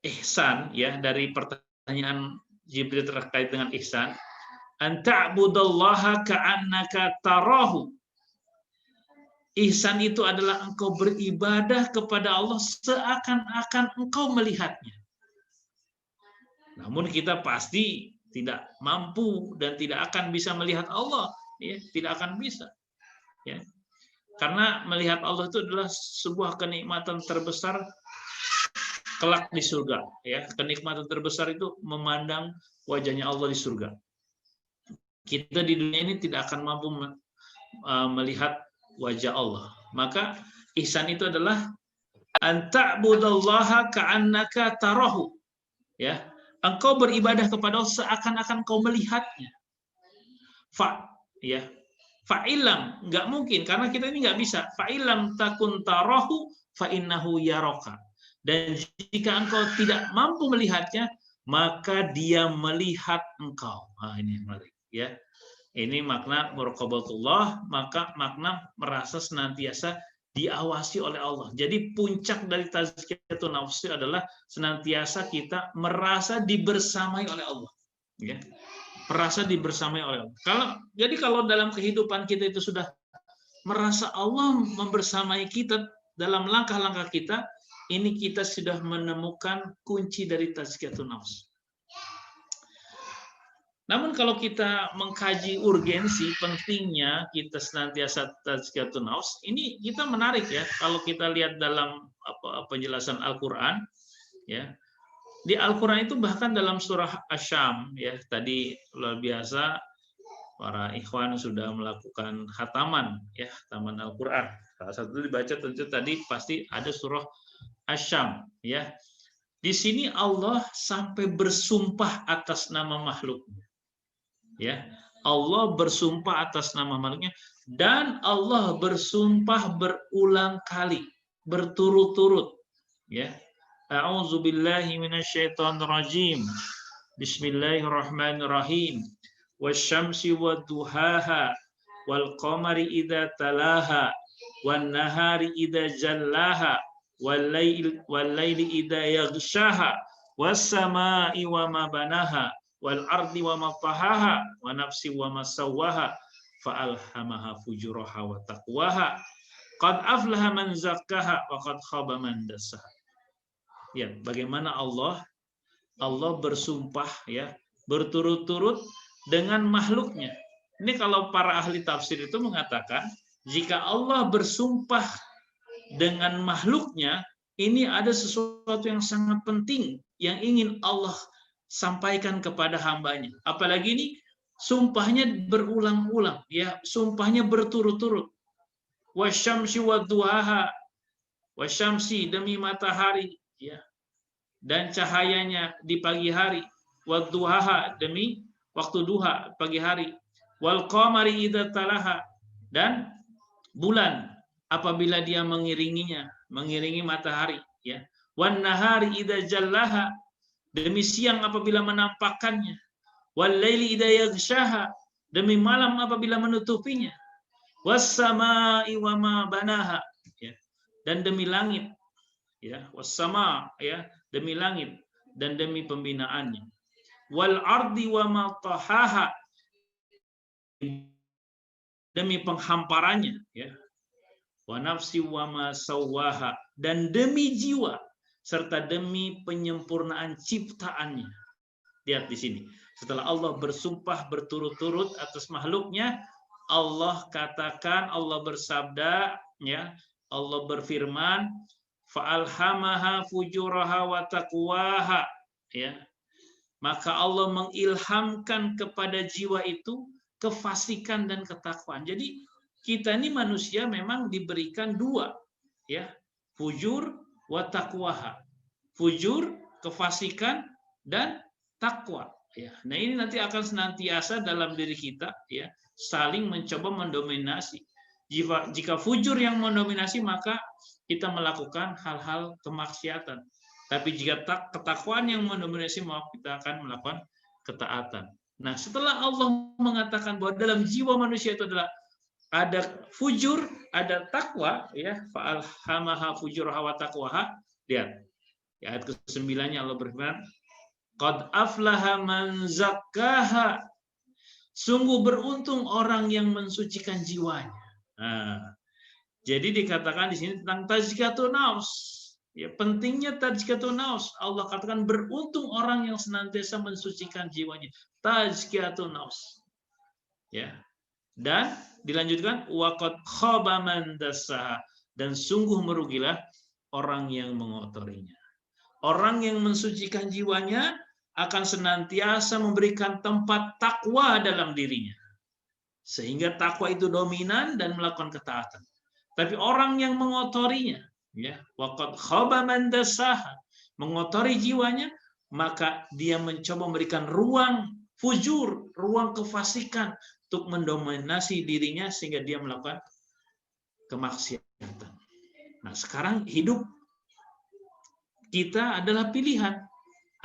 Speaker 4: ihsan, ya, dari pertanyaan Jibril terkait dengan ihsan. Anta'budallaha ka'annaka tarahu. Ihsan itu adalah engkau beribadah kepada Allah seakan-akan engkau melihatnya. Namun kita pasti tidak mampu dan tidak akan bisa melihat Allah, ya, tidak akan bisa, ya. Karena melihat Allah itu adalah sebuah kenikmatan terbesar kelak di surga, ya. Kenikmatan terbesar itu memandang wajahnya Allah di surga. Kita di dunia ini tidak akan mampu melihat wajah Allah. Maka ihsan itu adalah anta'budallaha ka'annaka tarahu, ya. Engkau beribadah kepada Allah seakan-akan kau melihatnya. Ya. Fa'ilam, nggak mungkin karena kita ini nggak bisa. Fa'ilam takun tarahu fa'innahu yaraka. Dan jika engkau tidak mampu melihatnya, maka dia melihat engkau. Nah, ini menarik, ya. Ini makna muraqabatullah, maka makna merasa senantiasa diawasi oleh Allah. Jadi puncak dari tazkiyatun nafs adalah senantiasa kita merasa dibersamai oleh Allah, ya. Merasa dibersamai oleh Allah. Kalau dalam kehidupan kita itu sudah merasa Allah membersamai kita dalam langkah-langkah kita, ini kita sudah menemukan kunci dari tazkiyatun nafs. Namun kalau kita mengkaji urgensi pentingnya kita senantiasa tazkiyatun nafs, ini kita menarik, ya. Kalau kita lihat dalam penjelasan Al-Qur'an, ya. Di Al-Qur'an itu bahkan dalam surah Asy-Syam, ya, tadi luar biasa para ikhwan sudah melakukan khataman, ya, khataman Al-Quran. Salah satu dibaca tentu tadi pasti ada surah Asy-Syam, ya. Di sini Allah sampai bersumpah atas nama makhluknya, ya. Allah bersumpah atas nama makhluknya, dan Allah bersumpah berulang kali, berturut-turut, ya. A'udzubillahi minasyaitonirrajim. Bismillahirrahmanirrahim. Wasyamsi wadduhaha wal qamari idza talaha wan nahari idza jallaha wal laili idza yaghshaha was samai wa ma banaha wal ardi wa ma tahaha wa nafsi wa ma sawwaha fa alhamaha fujuraha wa taqwaha qad aflaha man zakkaha wa qad khaba man dassaha. Ya, bagaimana Allah bersumpah, ya, berturut-turut dengan makhluknya. Ini kalau para ahli tafsir itu mengatakan, jika Allah bersumpah dengan makhluknya, ini ada sesuatu yang sangat penting yang ingin Allah sampaikan kepada hambanya. Apalagi ini sumpahnya berulang-ulang, ya, sumpahnya berturut-turut. Wasyamsi wadduhaha, wasyamsi demi matahari, ya, dan cahayanya di pagi hari, wadduhaha demi waktu duha pagi hari, wal qamari idza talaha, dan bulan apabila dia mengiringi matahari, ya, wan nahari idza jallaha, demi siang apabila menampakkannya, wal laili idza yaghshaha, demi malam apabila menutupinya, was samai wa ma banaha, ya, dan demi langit, ya, was sama, ya, demi langit dan demi pembinaannya, wal ardi wa ma tahaha, demi penghamparannya, ya, wa nafsi wa ma sawwaha, dan demi jiwa serta demi penyempurnaan ciptaannya. Lihat di sini, setelah Allah bersumpah berturut-turut atas makhluknya, Allah katakan, Allah bersabda, ya, Allah berfirman, fa'alhamaha fujuraha wa taqwaha, ya, maka Allah mengilhamkan kepada jiwa itu kefasikan dan ketakwaan. Jadi kita ini manusia memang diberikan dua, ya, fujur wa taqwaha. Fujur, kefasikan, dan takwa, ya. Nah, ini nanti akan senantiasa dalam diri kita, ya, saling mencoba mendominasi. Jika fujur yang mendominasi, maka kita melakukan hal-hal kemaksiatan. Tapi jika ketakwaan yang mendominasi, maka kita akan melakukan ketaatan. Nah, setelah Allah mengatakan bahwa dalam jiwa manusia itu adalah ada fujur, ada takwa, ya, fa'alhamaha fujuraha wa taqwaha. Lihat, ayat ke-9-nya Allah berfirman, qad aflaha man zakkaha, sungguh beruntung orang yang mensucikan jiwanya. Nah, jadi dikatakan di sini tentang tazkiyatun nafs. Ya, pentingnya tazkiyatun nafs. Allah katakan beruntung orang yang senantiasa mensucikan jiwanya. Tazkiyatun nafs. Ya. Dan dilanjutkan waqad khaba man dassaha, dan sungguh merugilah orang yang mengotorinya. Orang yang mensucikan jiwanya akan senantiasa memberikan tempat takwa dalam dirinya, sehingga takwa itu dominan dan melakukan ketaatan. Tapi orang yang mengotorinya, ya, waqad khaba man dassaha, mengotori jiwanya, maka dia mencoba memberikan ruang fujur, ruang kefasikan untuk mendominasi dirinya sehingga dia melakukan kemaksiatan. Nah, sekarang hidup kita adalah pilihan.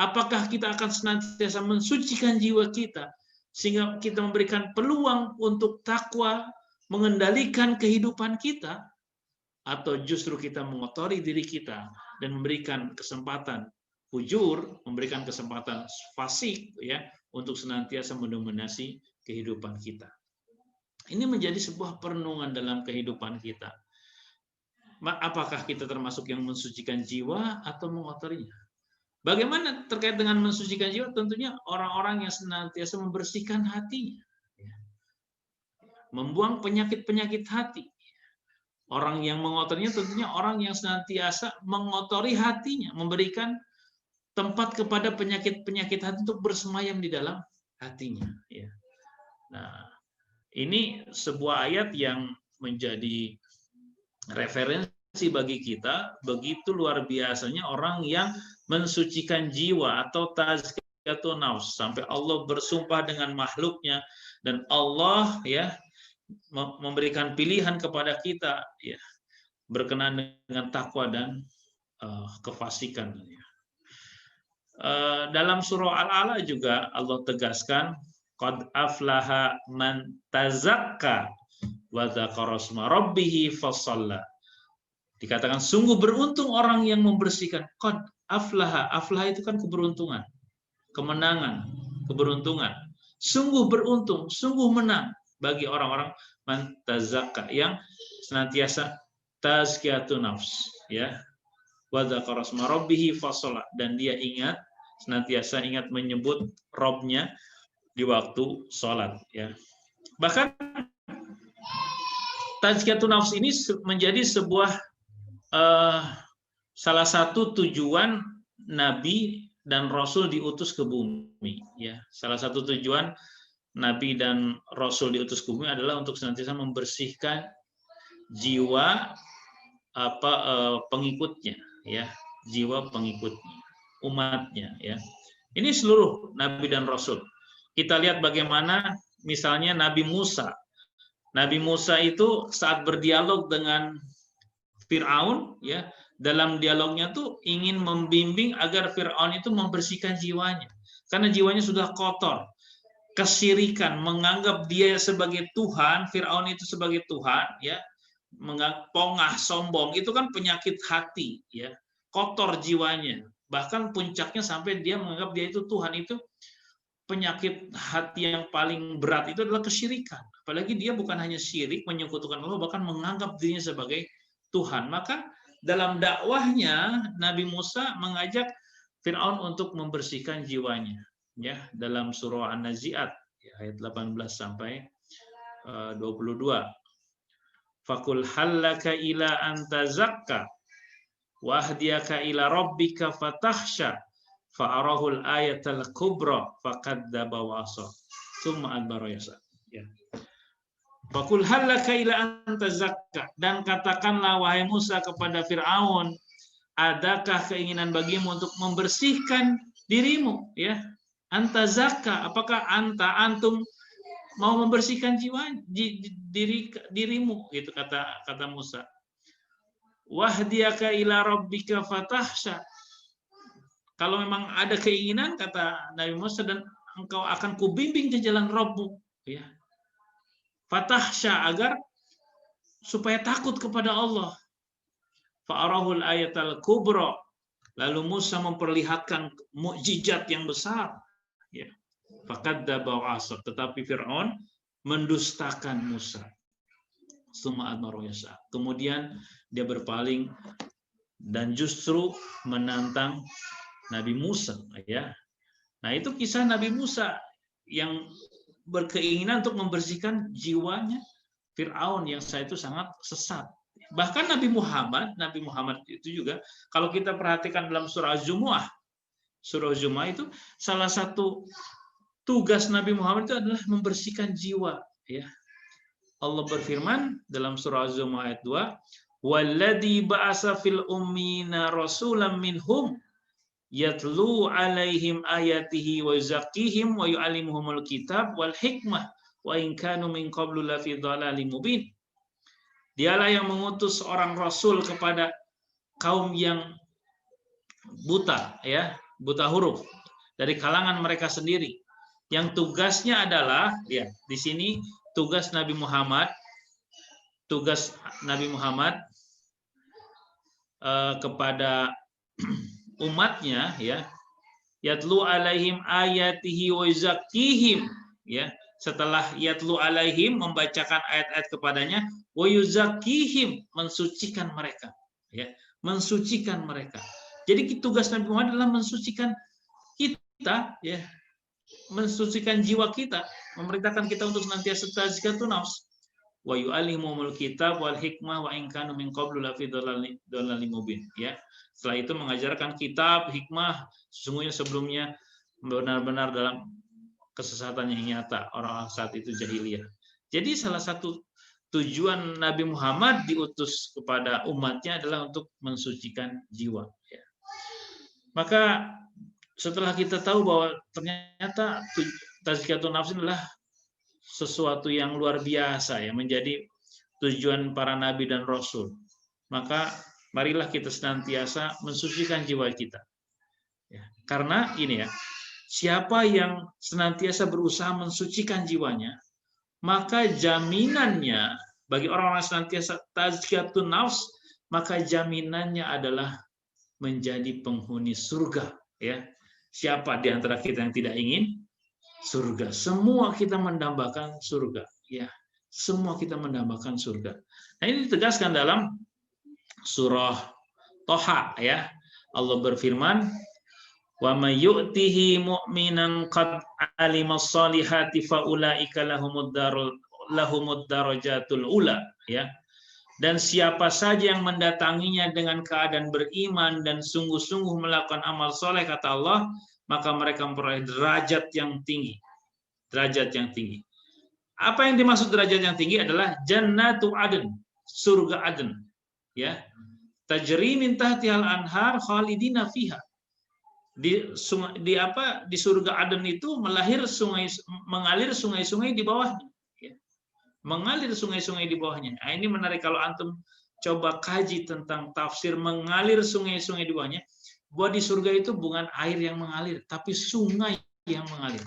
Speaker 4: Apakah kita akan senantiasa mensucikan jiwa kita sehingga kita memberikan peluang untuk takwa mengendalikan kehidupan kita, atau justru kita mengotori diri kita dan memberikan kesempatan fujur, memberikan kesempatan fasik, ya, untuk senantiasa mendominasi kehidupan kita. Ini menjadi sebuah perenungan dalam kehidupan kita. Apakah kita termasuk yang mensucikan jiwa atau mengotorinya? Bagaimana terkait dengan mensucikan jiwa? Tentunya orang-orang yang senantiasa membersihkan hatinya, membuang penyakit-penyakit hati. Orang yang mengotorinya tentunya orang yang senantiasa mengotori hatinya, memberikan tempat kepada penyakit-penyakit hati untuk bersemayam di dalam hatinya. Nah, Ini sebuah ayat yang menjadi referensi bagi kita. Begitu luar biasanya orang yang mensucikan jiwa atau tazkiyatun nafs, sampai Allah bersumpah dengan makhluknya, dan Allah ya memberikan pilihan kepada kita ya berkenaan dengan takwa dan kefasikan. Dalam surah Al-A'la juga Allah tegaskan, qad aflaha man tazakka wa dzakara isma rabbih fasalla. Dikatakan sungguh beruntung orang yang membersihkan. Qad aflaha, aflaha itu kan keberuntungan, kemenangan, keberuntungan. Sungguh beruntung, sungguh menang bagi orang-orang man tazakka yang senantiasa tazkiyatun nafs ya. Wa dzakara isma rabbih fasalla, dan dia ingat, senantiasa ingat menyebut Robnya di waktu sholat ya. Bahkan tazkiyatun nafs ini menjadi sebuah salah satu tujuan Nabi dan Rasul diutus ke bumi ya. Salah satu tujuan Nabi dan Rasul diutus ke bumi adalah untuk senantiasa membersihkan jiwa pengikutnya ya, jiwa pengikutnya, umatnya ya. Ini seluruh Nabi dan Rasul. Kita lihat bagaimana misalnya Nabi Musa. Nabi Musa itu saat berdialog dengan Fir'aun ya, dalam dialognya tuh ingin membimbing agar Fir'aun itu membersihkan jiwanya. Karena jiwanya sudah kotor. Kesyirikan, menganggap dia sebagai Tuhan, Fir'aun itu sebagai Tuhan ya. Pongah, sombong, itu kan penyakit hati ya. Kotor jiwanya. Bahkan puncaknya sampai dia menganggap dia itu Tuhan. Itu penyakit hati yang paling berat itu adalah kesyirikan. Apalagi dia bukan hanya syirik, menyekutukan Allah, bahkan menganggap dirinya sebagai Tuhan. Maka dalam dakwahnya Nabi Musa mengajak Fir'aun untuk membersihkan jiwanya. Ya, dalam surah An-Nazi'at ya, ayat 18 sampai 22. Fakul hallaka ila antazakka wahdiyaka ila rabbika fatahsya fa'arahul ayatal kubra faqadzaba wa asa tsumma adbara yasa ya. Fakul hallaka ila antazakka, dan katakanlah wahai Musa kepada Firaun, adakah keinginan bagimu untuk membersihkan dirimu ya. Antazakka, apakah antum mau membersihkan jiwa dirimu gitu kata Musa. Wahdiyaka ila rabbika fatahsya, kalau memang ada keinginan kata Nabi Musa, dan engkau akan kubimbing ke jalan Rabbmu ya. Fatahsya, agar supaya takut kepada Allah. Fa'arahul ayatal kubra, lalu Musa memperlihatkan mukjizat yang besar ya. Faqadzaba wa asa, tetapi Firaun mendustakan Musa. Tsumma adbara yasa, kemudian dia berpaling dan justru menantang Nabi Musa ya. Nah, itu kisah Nabi Musa yang berkeinginan untuk membersihkan jiwanya Firaun yang saat itu sangat sesat. Bahkan Nabi Muhammad itu juga, kalau kita perhatikan dalam surah Az-Zumu'ah, itu salah satu tugas Nabi Muhammad itu adalah membersihkan jiwa ya. Allah berfirman dalam surah Az-Zumu'ah ayat 2, walladzi ba'asa fil ummina rasulan minhum yatlu alaihim ayatihi wa yuzakkihim wa yu'allimuhumul kitab wal hikmah wa in kanu min qablu lafi dhalalim mubin. Dialah yang mengutus seorang rasul kepada kaum yang buta ya, buta huruf dari kalangan mereka sendiri. Yang tugasnya adalah ya, di sini tugas Nabi Muhammad kepada umatnya ya, yatlu alaihim ayatihi wa yuzakkihim ya. Setelah yatlu alaihim, membacakan ayat-ayat kepadanya, wa yuzakkihim, mensucikan mereka ya, mensucikan mereka. Jadi tugas Nabi Muhammad adalah mensucikan kita ya, mensucikan jiwa kita, memerintahkan kita untuk senantiasa tazkiyatun nafs. Wa yu'allimuhumul kitab wal hikmah wa in kanu min qablu lafi dhalalim mubin ya. Setelah itu mengajarkan kitab, hikmah, sesungguhnya sebelumnya benar-benar dalam kesesatan yang nyata, orang saat itu jahiliyah. Jadi salah satu tujuan Nabi Muhammad diutus kepada umatnya adalah untuk mensucikan jiwa. Ya. Maka setelah kita tahu bahwa ternyata tazkiyatun nafs adalah sesuatu yang luar biasa ya, menjadi tujuan para nabi dan rasul, maka marilah kita senantiasa mensucikan jiwa kita. Ya, karena ini ya, siapa yang senantiasa berusaha mensucikan jiwanya, maka jaminannya bagi orang-orang senantiasa tazkiyatun nafs, maka jaminannya adalah menjadi penghuni surga. Ya, siapa di antara kita yang tidak ingin surga? Semua kita mendambakan surga. Ya, semua kita mendambakan surga. Nah, ini ditegaskan dalam surah Toha ya. Allah berfirman, wa may yu'tihi mu'minan qad alimas solihati faulaika lahumud darajatul ula ya. Dan siapa saja yang mendatanginya dengan keadaan beriman dan sungguh-sungguh melakukan amal soleh, kata Allah, maka mereka memperoleh derajat yang tinggi. Derajat yang tinggi. Apa yang dimaksud derajat yang tinggi adalah jannatu adn, surga adn. Ya. Tajri min tahtihal anhar khalidina fiha. Di surga Aden itu mengalir sungai-sungai di bawahnya. Ya. Mengalir sungai-sungai di bawahnya. Nah, ini menarik kalau antum coba kaji tentang tafsir mengalir sungai-sungai di bawahnya. Bahwa di surga itu bukan air yang mengalir, tapi sungai yang mengalir.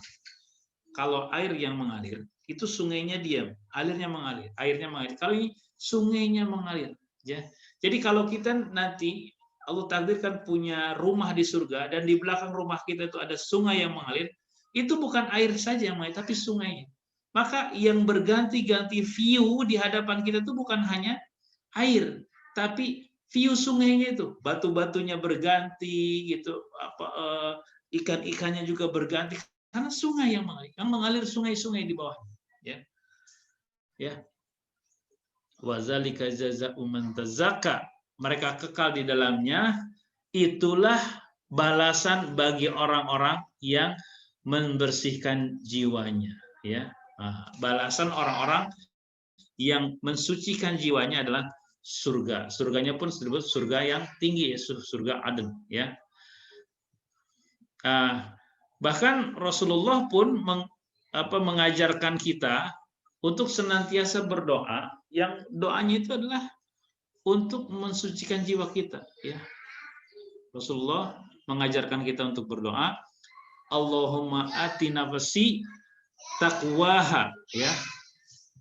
Speaker 4: Kalau air yang mengalir, itu sungainya diam, airnya mengalir. Kalau ini sungainya mengalir. Ya. Jadi kalau kita nanti Allah takdirkan punya rumah di surga dan di belakang rumah kita itu ada sungai yang mengalir, itu bukan air saja yang mengalir, tapi sungainya. Maka yang berganti-ganti view di hadapan kita itu bukan hanya air, tapi view sungainya itu, batu-batunya berganti gitu, ikan-ikannya juga berganti karena sungai yang mengalir sungai-sungai di bawahnya. Ya, ya. Wazalika jazaa'u man tazakka. Mereka kekal di dalamnya, itulah balasan bagi orang-orang yang membersihkan jiwanya. Ya, balasan orang-orang yang mensucikan jiwanya adalah surga. Surganya pun disebut surga yang tinggi, surga Aden. Ya, bahkan Rasulullah pun mengajarkan kita untuk senantiasa berdoa, yang doanya itu adalah untuk mensucikan jiwa kita. Ya. Rasulullah mengajarkan kita untuk berdoa, Allahumma ati nafsi taqwaha. Ya.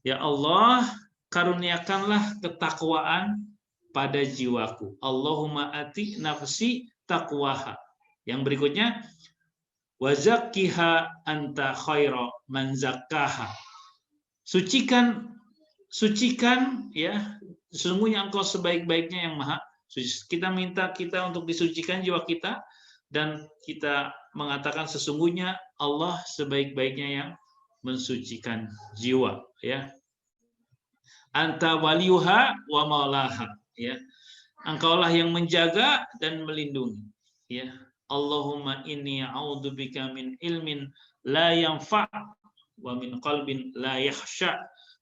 Speaker 4: Ya Allah, karuniakanlah ketakwaan pada jiwaku. Allahumma ati nafsi taqwaha. Yang berikutnya, wa zakkiha anta khaira man zakkaha. Sucikan ya, sesungguhnya engkau sebaik-baiknya yang maha suci. Kita minta kita untuk disucikan jiwa kita, dan kita mengatakan sesungguhnya Allah sebaik-baiknya yang mensucikan jiwa. Ya, anta waliyuha wa maulaha. Ya, engkaulah yang menjaga dan melindungi. Ya, Allahumma inni a'udzubika min ilmin la yanfa' wa min qalbin la yakhsha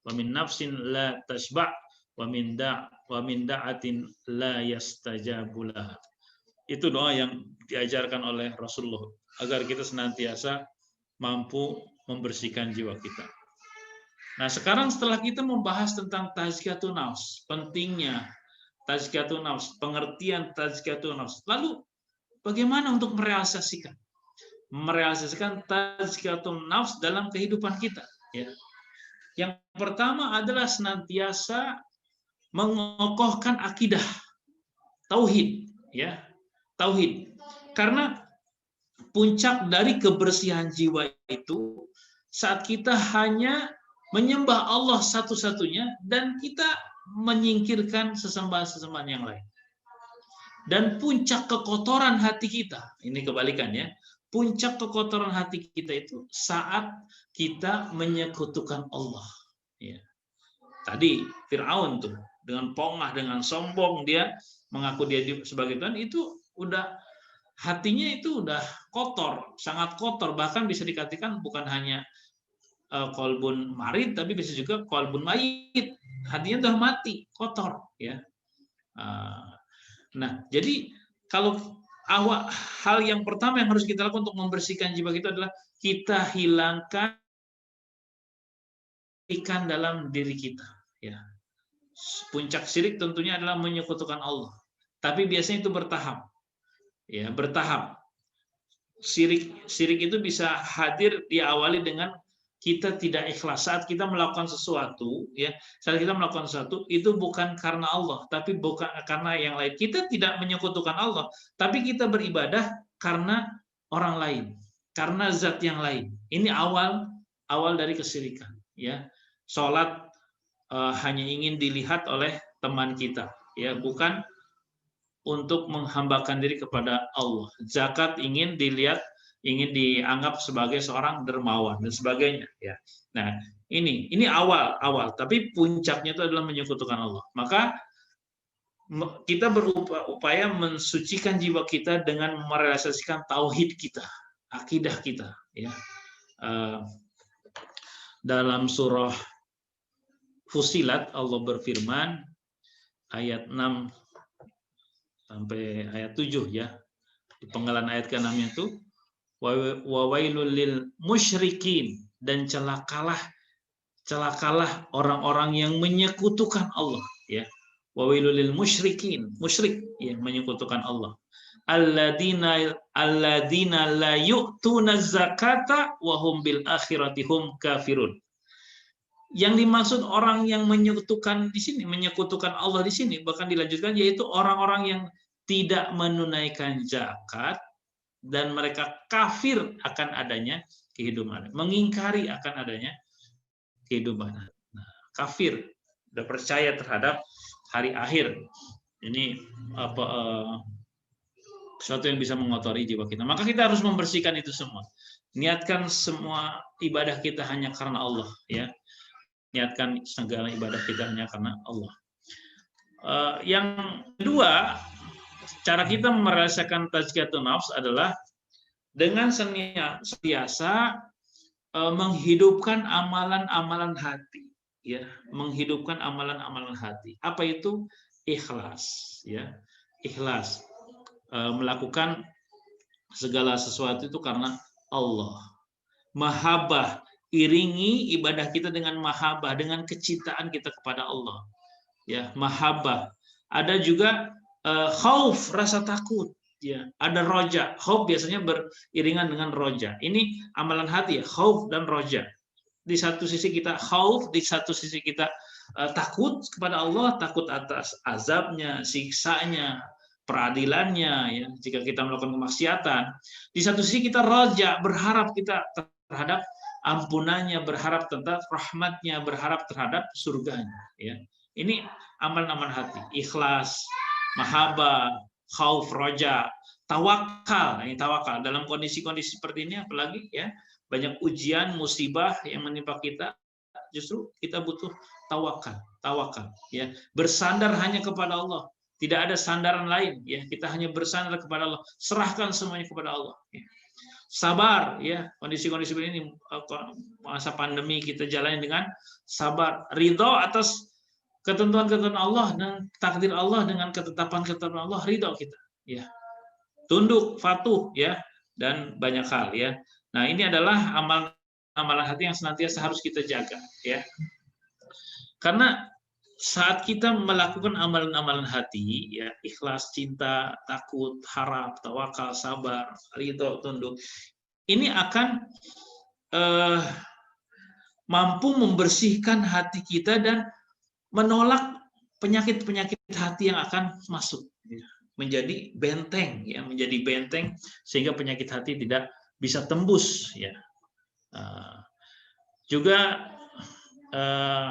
Speaker 4: wa min nafsin la tashba' wa min da'atin la yastajabu laha. Itu doa yang diajarkan oleh Rasulullah agar kita senantiasa mampu membersihkan jiwa kita. Nah, sekarang setelah kita membahas tentang tazkiyatun nafs, pentingnya tazkiyatun nafs, pengertian tazkiyatun nafs, lalu bagaimana untuk merealisasikan tazkiyatun nafs dalam kehidupan kita? Ya. Yang pertama adalah senantiasa mengokohkan akidah, tauhid, ya, tauhid. Karena puncak dari kebersihan jiwa itu saat kita hanya menyembah Allah satu-satunya dan kita menyingkirkan sesembahan-sesembahan yang lain. Dan puncak kekotoran hati kita, ini kebalikannya, puncak kekotoran hati kita itu saat kita menyekutukan Allah. Ya. Tadi Fir'aun tuh dengan pongah, dengan sombong dia mengaku dia sebagai Tuhan, itu udah hatinya itu udah kotor, sangat kotor, bahkan bisa dikatakan bukan hanya kolbun marid, tapi bisa juga kolbun mayit, hatinya sudah mati, kotor, ya. Nah, jadi kalau hal yang pertama yang harus kita lakukan untuk membersihkan jiwa kita adalah kita hilangkan ikan dalam diri kita, ya. Puncak syirik tentunya adalah menyekutukan Allah, tapi biasanya itu bertahap, ya, bertahap. Syirik itu bisa hadir diawali dengan kita tidak ikhlas saat kita melakukan sesuatu, ya. Saat kita melakukan sesuatu itu bukan karena Allah, tapi bukan karena yang lain. Kita tidak menyekutukan Allah, tapi kita beribadah karena orang lain, karena zat yang lain. Ini awal dari kesyirikan, ya. Sholat hanya ingin dilihat oleh teman kita, ya, bukan untuk menghambakan diri kepada Allah. Zakat ingin dilihat, ingin dianggap sebagai seorang dermawan dan sebagainya, ya. Nah, ini awal, tapi puncaknya itu adalah menyekutukan Allah. Maka kita berupaya mensucikan jiwa kita dengan merealisasikan tauhid kita, akidah kita, ya. Dalam surah Fusilat Allah berfirman ayat 6 sampai ayat 7, ya. Di penggalan ayat ke-6 itu wa wailul lil musyrikin, dan celakalah orang-orang yang menyekutukan Allah, ya. Wa wailul lil musyrikin, musyrik yang menyekutukan Allah. Alladzina la yu'tuna zakata wa hum bil akhirati hum kafirun. Yang dimaksud orang yang menyekutukan di sini, menyekutukan Allah di sini, bahkan dilanjutkan, yaitu orang-orang yang tidak menunaikan zakat dan mereka kafir akan adanya kehidupan, mengingkari akan adanya kehidupan. Nah, kafir, tidak percaya terhadap hari akhir. Ini sesuatu yang bisa mengotori jiwa kita. Maka kita harus membersihkan itu semua. Niatkan semua ibadah kita hanya karena Allah, ya. Niatkan segala ibadah kita hanya karena Allah. Yang kedua, cara kita merasakan tazkiyatun nafs adalah dengan senantiasa menghidupkan amalan-amalan hati, ya, menghidupkan amalan-amalan hati. Apa itu? Ikhlas, ya, ikhlas. Melakukan segala sesuatu itu karena Allah. Mahabbah, iringi ibadah kita dengan mahabbah, dengan kecintaan kita kepada Allah, ya, mahabbah. Ada juga khauf, rasa takut, ya. Ada roja. Khauf biasanya beriringan dengan roja. Ini amalan hati, ya, khauf dan roja. Di satu sisi kita khauf, di satu sisi kita takut kepada Allah, takut atas azabnya, siksanya, peradilannya, ya, jika kita melakukan kemaksiatan. Di satu sisi kita roja, berharap kita terhadap ampunannya, berharap tentang rahmatnya, berharap terhadap surganya, ya. Ini amalan-amalan hati, ikhlas, mahabbah, khauf, roja, tawakal. Ini tawakal dalam kondisi-kondisi seperti ini, apalagi, ya, banyak ujian, musibah yang menimpa kita, justru kita butuh tawakal, ya, bersandar hanya kepada Allah. Tidak ada sandaran lain, ya. Kita hanya bersandar kepada Allah, serahkan semuanya kepada Allah, ya. Sabar, ya, kondisi-kondisi seperti ini, masa pandemi kita jalani dengan sabar, ridho atas ketentuan-ketentuan Allah dan takdir Allah, dengan ketetapan-ketetapan Allah, ridho kita, ya, tunduk, patuh, ya, dan banyak hal, ya. Nah, ini adalah amalan hati yang senantiasa harus kita jaga, ya, karena saat kita melakukan amalan-amalan hati, ya, ikhlas, cinta, takut, harap, tawakal, sabar, ridho, tunduk, ini akan mampu membersihkan hati kita dan menolak penyakit-penyakit hati yang akan masuk, ya, menjadi benteng, ya, menjadi benteng sehingga penyakit hati tidak bisa tembus, ya. Juga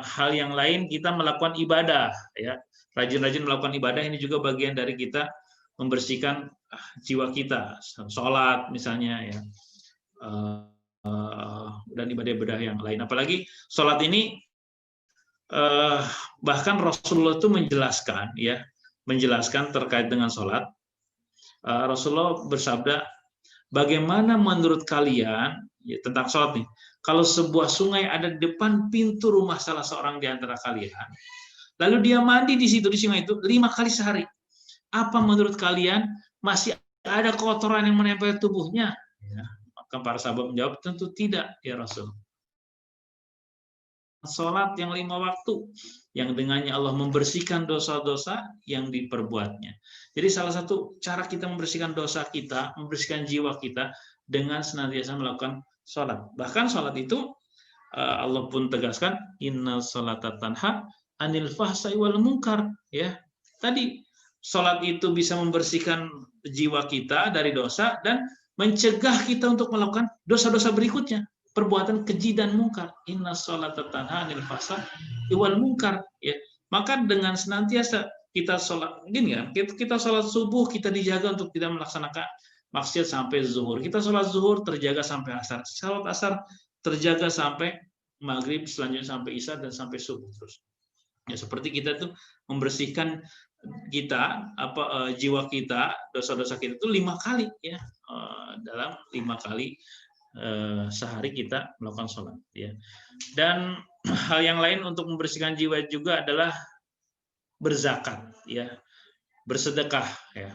Speaker 4: hal yang lain, kita melakukan ibadah, ya, rajin-rajin melakukan ibadah, ini juga bagian dari kita membersihkan jiwa kita, sholat misalnya, ya, dan ibadah-ibadah yang lain. Apalagi sholat ini bahkan Rasulullah itu menjelaskan, ya, menjelaskan terkait dengan sholat. Rasulullah bersabda, Bagaimana menurut kalian ya, tentang sholat nih? Kalau sebuah sungai ada di depan pintu rumah salah seorang di antara kalian, lalu dia mandi di situ di sungai itu 5 kali sehari, apa menurut kalian masih ada kotoran yang menempel tubuhnya? Ya, maka para sahabat menjawab, tentu tidak ya Rasul. Sholat yang 5 waktu, yang dengannya Allah membersihkan dosa-dosa yang diperbuatnya. Jadi salah satu cara kita membersihkan dosa kita, membersihkan jiwa kita, dengan senantiasa melakukan sholat. Bahkan sholat itu Allah pun tegaskan, inna sholata tanha anil fahsai wal munkar. Ya, tadi sholat itu bisa membersihkan jiwa kita dari dosa dan mencegah kita untuk melakukan dosa-dosa berikutnya, perbuatan keji dan mungkar. Inna sholata tanha anil fahsai wal munkar. Ya, maka dengan senantiasa kita sholat, gini ya, kita sholat subuh kita dijaga untuk tidak melaksanakan maksiat sampai zuhur. Kita sholat zuhur terjaga sampai asar. Sholat asar terjaga sampai maghrib, selanjutnya sampai isya dan sampai subuh terus. Ya, seperti kita tuh membersihkan kita jiwa kita, dosa-dosa kita itu 5 kali ya, dalam 5 kali sehari kita melakukan sholat ya. Dan hal yang lain untuk membersihkan jiwa juga adalah berzakat ya, bersedekah ya.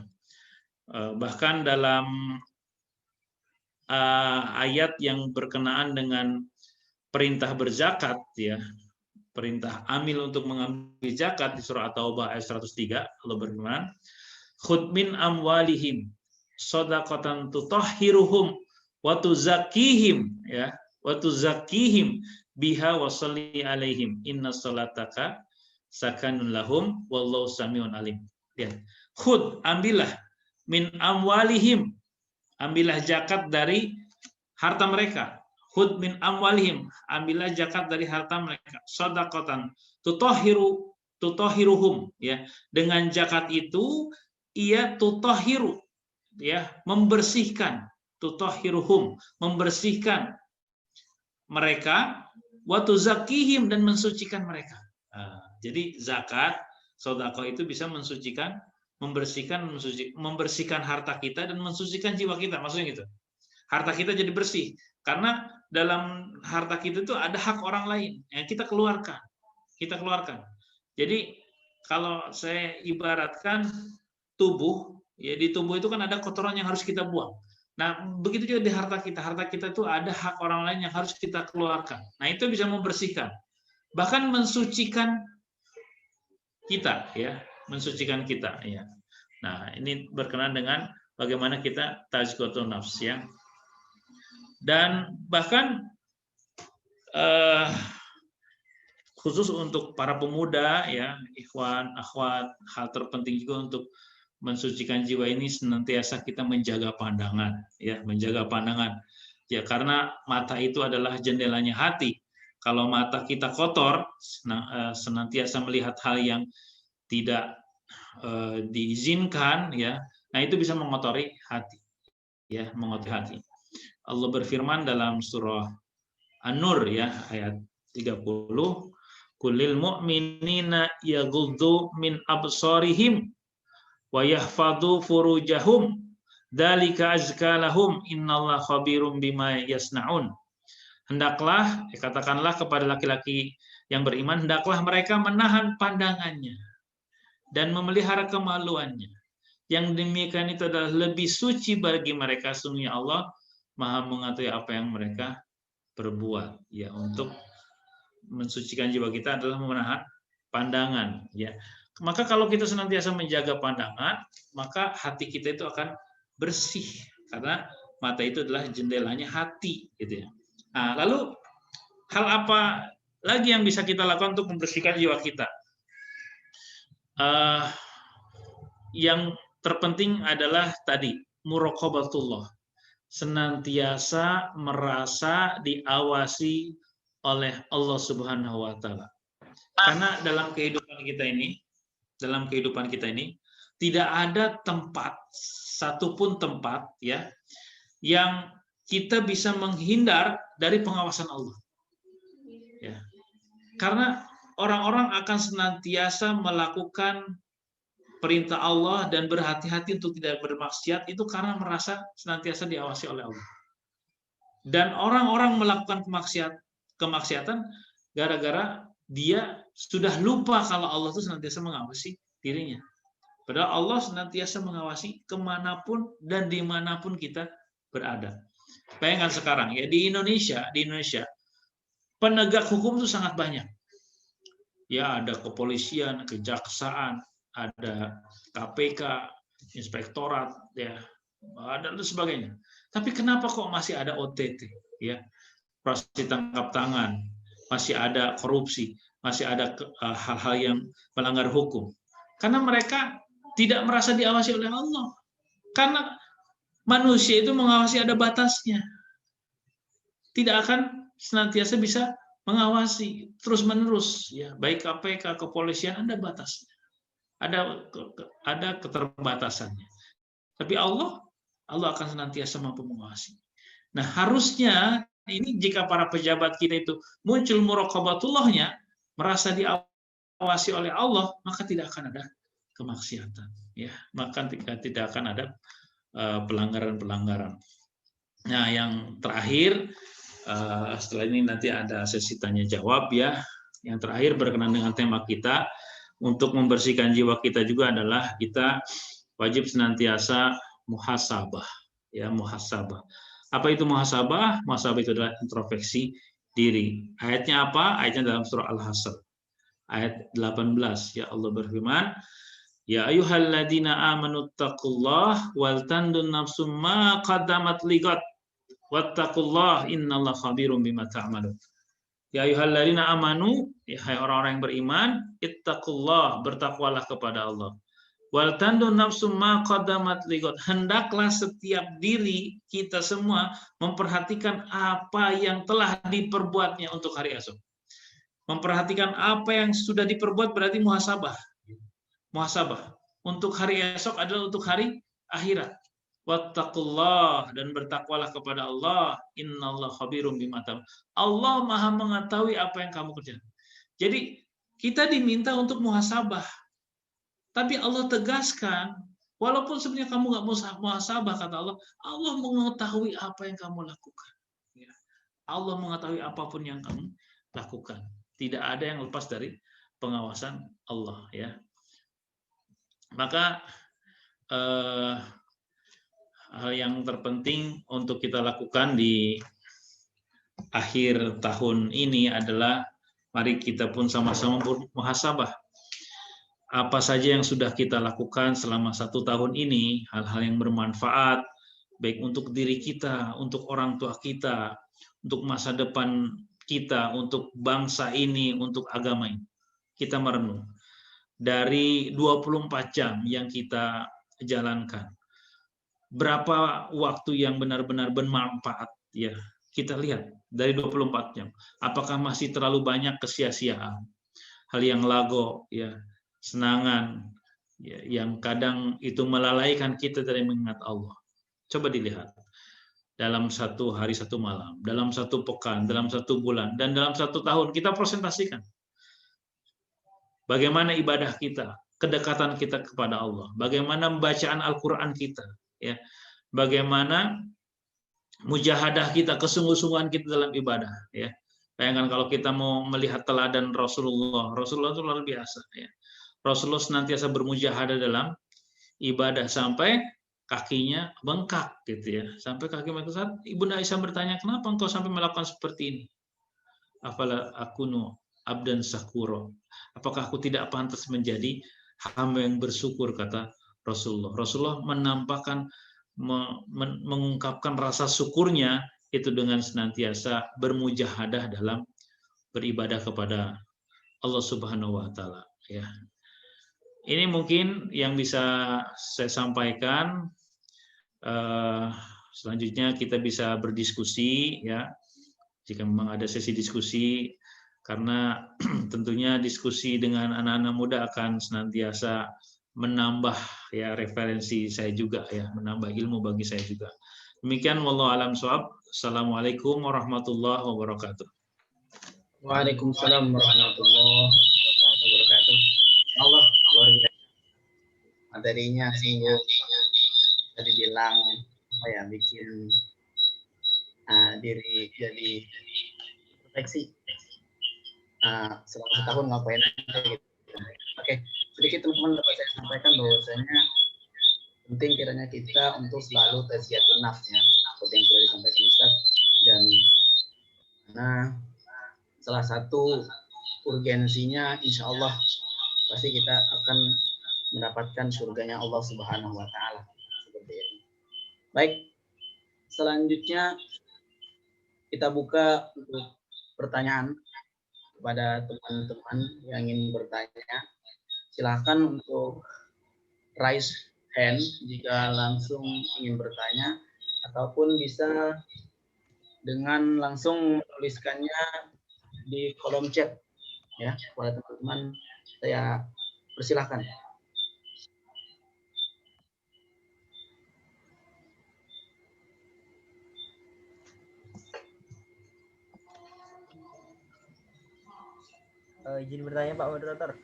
Speaker 4: Bahkan dalam ayat yang berkenaan dengan perintah berzakat ya, perintah amil untuk mengambil zakat di surah At-Taubah ayat 103, Allah berfirman, khudh min amwalihim shadaqatan tutahhiruhum wa tuzakkihim ya, wa tuzakkihim biha wa shalli alaihim inna salataka sakanun lahum wallahu samiun alim. Ya. Khudh, ambillah, min amwalihim, ambillah zakat dari harta mereka. Khudh min amwalihim, ambillah zakat dari harta mereka. Shadaqatan tutahhiruhum ya. Dengan zakat itu ia tutahhiru ya, membersihkan, tutahhiruhum, membersihkan mereka, wa tuzakkihim, dan mensucikan mereka. Jadi zakat, sedekah itu bisa mensucikan, membersihkan harta kita dan mensucikan jiwa kita. Maksudnya gitu. Harta kita jadi bersih karena dalam harta kita itu ada hak orang lain yang kita keluarkan. Kita keluarkan. Jadi kalau saya ibaratkan tubuh, ya di tubuh itu kan ada kotoran yang harus kita buang. Nah, begitu juga di harta kita. Harta kita itu ada hak orang lain yang harus kita keluarkan. Nah, itu bisa membersihkan. Bahkan mensucikan kita ya, mensucikan kita ya. Nah, ini berkenaan dengan bagaimana kita tazkiyatun nafs ya. Dan bahkan khusus untuk para pemuda ya, ikhwan, akhwat, hal terpenting juga untuk mensucikan jiwa ini senantiasa kita menjaga pandangan ya, menjaga pandangan. Ya, karena mata itu adalah jendelanya hati. Kalau mata kita kotor, senantiasa melihat hal yang tidak diizinkan ya, nah itu bisa mengotori hati ya, mengotori hati. Allah berfirman dalam surah An-Nur ya, ayat 30, kulil mu'minina yaghuddu min absarihim wa yahfadhu furujahum dzalika azka lahum innallaha khabirum bima yasnaun. Hendaklah, katakanlah kepada laki-laki yang beriman, hendaklah mereka menahan pandangannya dan memelihara kemaluannya. Yang demikian itu adalah lebih suci bagi mereka, sungguh Allah Maha mengetahui apa yang mereka perbuat. Ya, untuk mensucikan jiwa kita adalah menahan pandangan. Ya, maka kalau kita senantiasa menjaga pandangan, maka hati kita itu akan bersih karena mata itu adalah jendelanya hati, gitu ya. Nah, lalu hal apa lagi yang bisa kita lakukan untuk membersihkan jiwa kita? Yang terpenting adalah tadi muraqabatullah, senantiasa merasa diawasi oleh Allah Subhanahu wa taala. Karena dalam kehidupan kita ini tidak ada tempat, satupun tempat ya, yang kita bisa menghindar dari pengawasan Allah. Ya. Karena orang-orang akan senantiasa melakukan perintah Allah dan berhati-hati untuk tidak bermaksiat itu karena merasa senantiasa diawasi oleh Allah. Dan orang-orang melakukan kemaksiatan gara-gara dia sudah lupa kalau Allah itu senantiasa mengawasi dirinya. Padahal Allah senantiasa mengawasi kemanapun dan dimanapun kita berada. Bayangkan sekarang ya di Indonesia penegak hukum itu sangat banyak. Ya ada kepolisian, kejaksaan, ada KPK, inspektorat, ya dan sebagainya. Tapi kenapa kok masih ada OTT, ya operasi tangkap tangan, masih ada korupsi, masih ada hal-hal yang melanggar hukum? Karena mereka tidak merasa diawasi oleh Allah. Karena manusia itu mengawasi ada batasnya. Tidak akan senantiasa bisa mengawasi terus-menerus, ya baik KPK, kepolisian ada batasnya, ada keterbatasannya. Tapi Allah akan senantiasa mampu mengawasi. Nah harusnya ini jika para pejabat kita itu muncul muraqabatullahnya, merasa diawasi oleh Allah, maka tidak akan ada kemaksiatan, ya maka tidak akan ada pelanggaran-pelanggaran. Nah yang terakhir, setelah ini nanti ada sesi tanya jawab ya. Yang terakhir berkenaan dengan tema kita, untuk membersihkan jiwa kita juga adalah kita wajib senantiasa muhasabah. Ya, muhasabah. Apa itu muhasabah? Muhasabah itu adalah introspeksi diri. Ayatnya apa? Ayatnya dalam surah Al-Hasr. Ayat 18. Ya Allah berfirman, ya ayyuhalladzina amanu taqullaha wal tandun nafsum ma qaddamat ligat wattaqullah innallaha khabirum bima ta'malun. Ya ayyuhalladzina amanu, hai orang-orang yang beriman, ittaqullah, bertakwalah kepada Allah. Wal tandun nafsum ma qaddamat ligat, hendaklah setiap diri kita semua memperhatikan apa yang telah diperbuatnya untuk hari esok. Memperhatikan apa yang sudah diperbuat berarti muhasabah. Muhasabah. Untuk hari esok adalah untuk hari akhirat. Wattaqullah, dan bertakwalah kepada Allah. Innallaha khabirum bima ta'malun. Allah Maha mengetahui apa yang kamu kerjakan. Jadi kita diminta untuk muhasabah. Tapi Allah tegaskan, walaupun sebenarnya kamu nggak muhasabah, kata Allah, Allah mengetahui apa yang kamu lakukan. Allah mengetahui apapun yang kamu lakukan. Tidak ada yang lepas dari pengawasan Allah, ya. Maka hal yang terpenting untuk kita lakukan di akhir tahun ini adalah mari kita pun sama-sama muhasabah. Apa saja yang sudah kita lakukan selama 1 tahun ini, hal-hal yang bermanfaat, baik untuk diri kita, untuk orang tua kita, untuk masa depan kita, untuk bangsa ini, untuk agama ini. Kita merenung. Dari 24 jam yang kita jalankan, berapa waktu yang benar-benar bermanfaat, ya kita lihat dari 24 jam apakah masih terlalu banyak kesia-siaan, hal yang lago, ya senangan, ya, yang kadang itu melalaikan kita dari mengingat Allah. Coba dilihat dalam 1 hari 1 malam, dalam 1 pekan, dalam 1 bulan, dan dalam 1 tahun kita presentasikan bagaimana ibadah kita, kedekatan kita kepada Allah, bagaimana bacaan Al-Quran kita, ya, bagaimana mujahadah kita, kesungguh-sungguhan kita dalam ibadah, ya. Bayangkan kalau kita mau melihat teladan Rasulullah itu luar biasa, ya. Rasulullah senantiasa bermujahadah dalam ibadah sampai kakinya bengkak, gitu ya. Sampai kaki bengkak. Ibunda Aisyah bertanya, kenapa engkau sampai melakukan seperti ini? Afala akunu abdan syakura. Apakah aku tidak pantas menjadi hamba yang bersyukur, kata Rasulullah. Rasulullah menampakkan, mengungkapkan rasa syukurnya itu dengan senantiasa bermujahadah dalam beribadah kepada Allah Subhanahu wa taala, ya. Ini mungkin yang bisa saya sampaikan. Selanjutnya kita bisa berdiskusi, ya. Jika memang ada sesi diskusi, karena tentunya diskusi dengan anak-anak muda akan senantiasa menambah, ya, referensi saya juga, ya, menambah ilmu bagi saya juga. Demikian, wallahu alam shawab. Assalamualaikum warahmatullahi wabarakatuh.
Speaker 2: Waalaikumsalam warahmatullahi wabarakatuh. Allah luar biasa.
Speaker 6: materinya sungguh tadi bilang bikin diri jadi refleksi selama setahun ngapain aja gitu. Oke, sedikit teman-teman dapat saya sampaikan bahwasanya penting kiranya kita untuk selalu tazkiyatun nafs ya, seperti yang sudah disampaikan Ustaz, dan karena salah satu urgensinya insya Allah pasti kita akan mendapatkan surganya Allah Subhanahu wa Ta'ala. Seperti itu. Baik, selanjutnya kita buka untuk pertanyaan kepada teman-teman yang ingin bertanya. Silahkan untuk raise hand jika langsung ingin bertanya, ataupun bisa dengan langsung menuliskannya di kolom chat ya kepada teman-teman. Saya persilahkan.
Speaker 2: Izin bertanya Pak Moderator.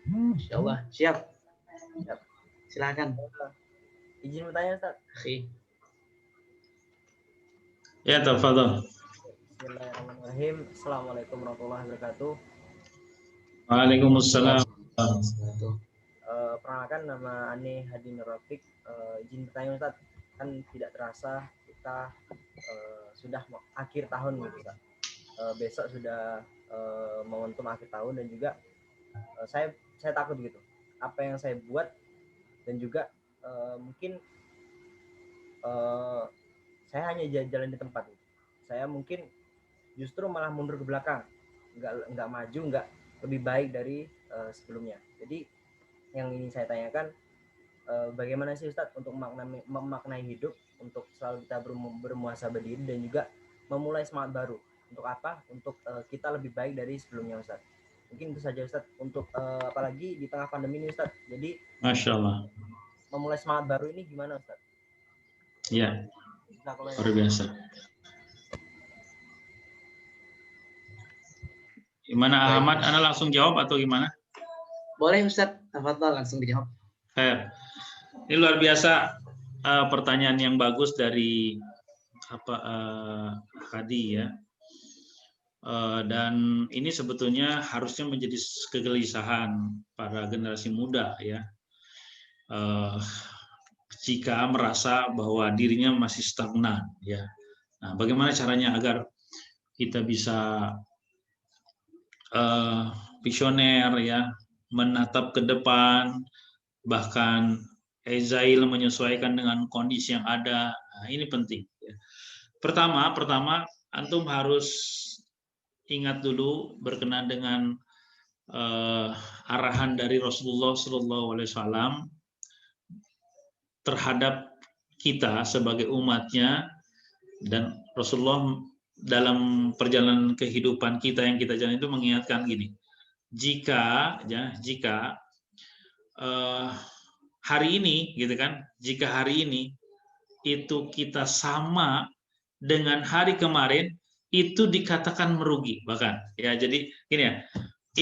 Speaker 6: Insya Allah siap. Silakan.
Speaker 2: Izin bertanya Ustaz.
Speaker 4: Ya, tafadhol.
Speaker 2: Bismillahirrahmanirrahim. Assalamualaikum warahmatullahi wabarakatuh.
Speaker 4: Waalaikumsalam.
Speaker 2: Perkenalkan nama Ani Hadi Nurafik. Izin bertanya Ustaz, kan tidak terasa kita sudah akhir tahun gitu Ustaz. Besok sudah momentum akhir tahun, dan juga saya takut gitu apa yang saya buat, dan juga mungkin saya hanya jalan di tempat. Saya mungkin justru malah mundur ke belakang, nggak maju, nggak lebih baik dari sebelumnya. Jadi yang ingin saya tanyakan, bagaimana sih Ustadz untuk memaknai hidup, untuk selalu kita bermuhasabah diri, dan juga memulai semangat baru. Untuk apa? Untuk kita lebih baik dari sebelumnya Ustadz. Mungkin itu saja Ustadz, untuk apalagi di tengah pandemi ini Ustadz. Jadi
Speaker 4: Masya Allah.
Speaker 2: memulai semangat baru ini gimana Ustadz?
Speaker 4: Ya, luar biasa. Gimana Ahmad? Anda langsung jawab atau gimana?
Speaker 6: Boleh Ustadz, tafadhol langsung dijawab.
Speaker 4: Ini luar biasa pertanyaan yang bagus dari Hadi ya. Dan ini sebetulnya harusnya menjadi kegelisahan para generasi muda ya. Jika merasa bahwa dirinya masih stagnan ya. Nah, bagaimana caranya agar kita bisa visioner ya, menatap ke depan, bahkan agile, menyesuaikan dengan kondisi yang ada. Nah, ini penting ya. Pertama antum harus ingat dulu berkenan dengan arahan dari Rasulullah SAW terhadap kita sebagai umatnya, dan Rasulullah dalam perjalanan kehidupan kita yang kita jalan itu mengingatkan gini, jika hari ini gitu kan, jika hari ini itu kita sama dengan hari kemarin, itu dikatakan merugi bahkan ya. Jadi gini ya,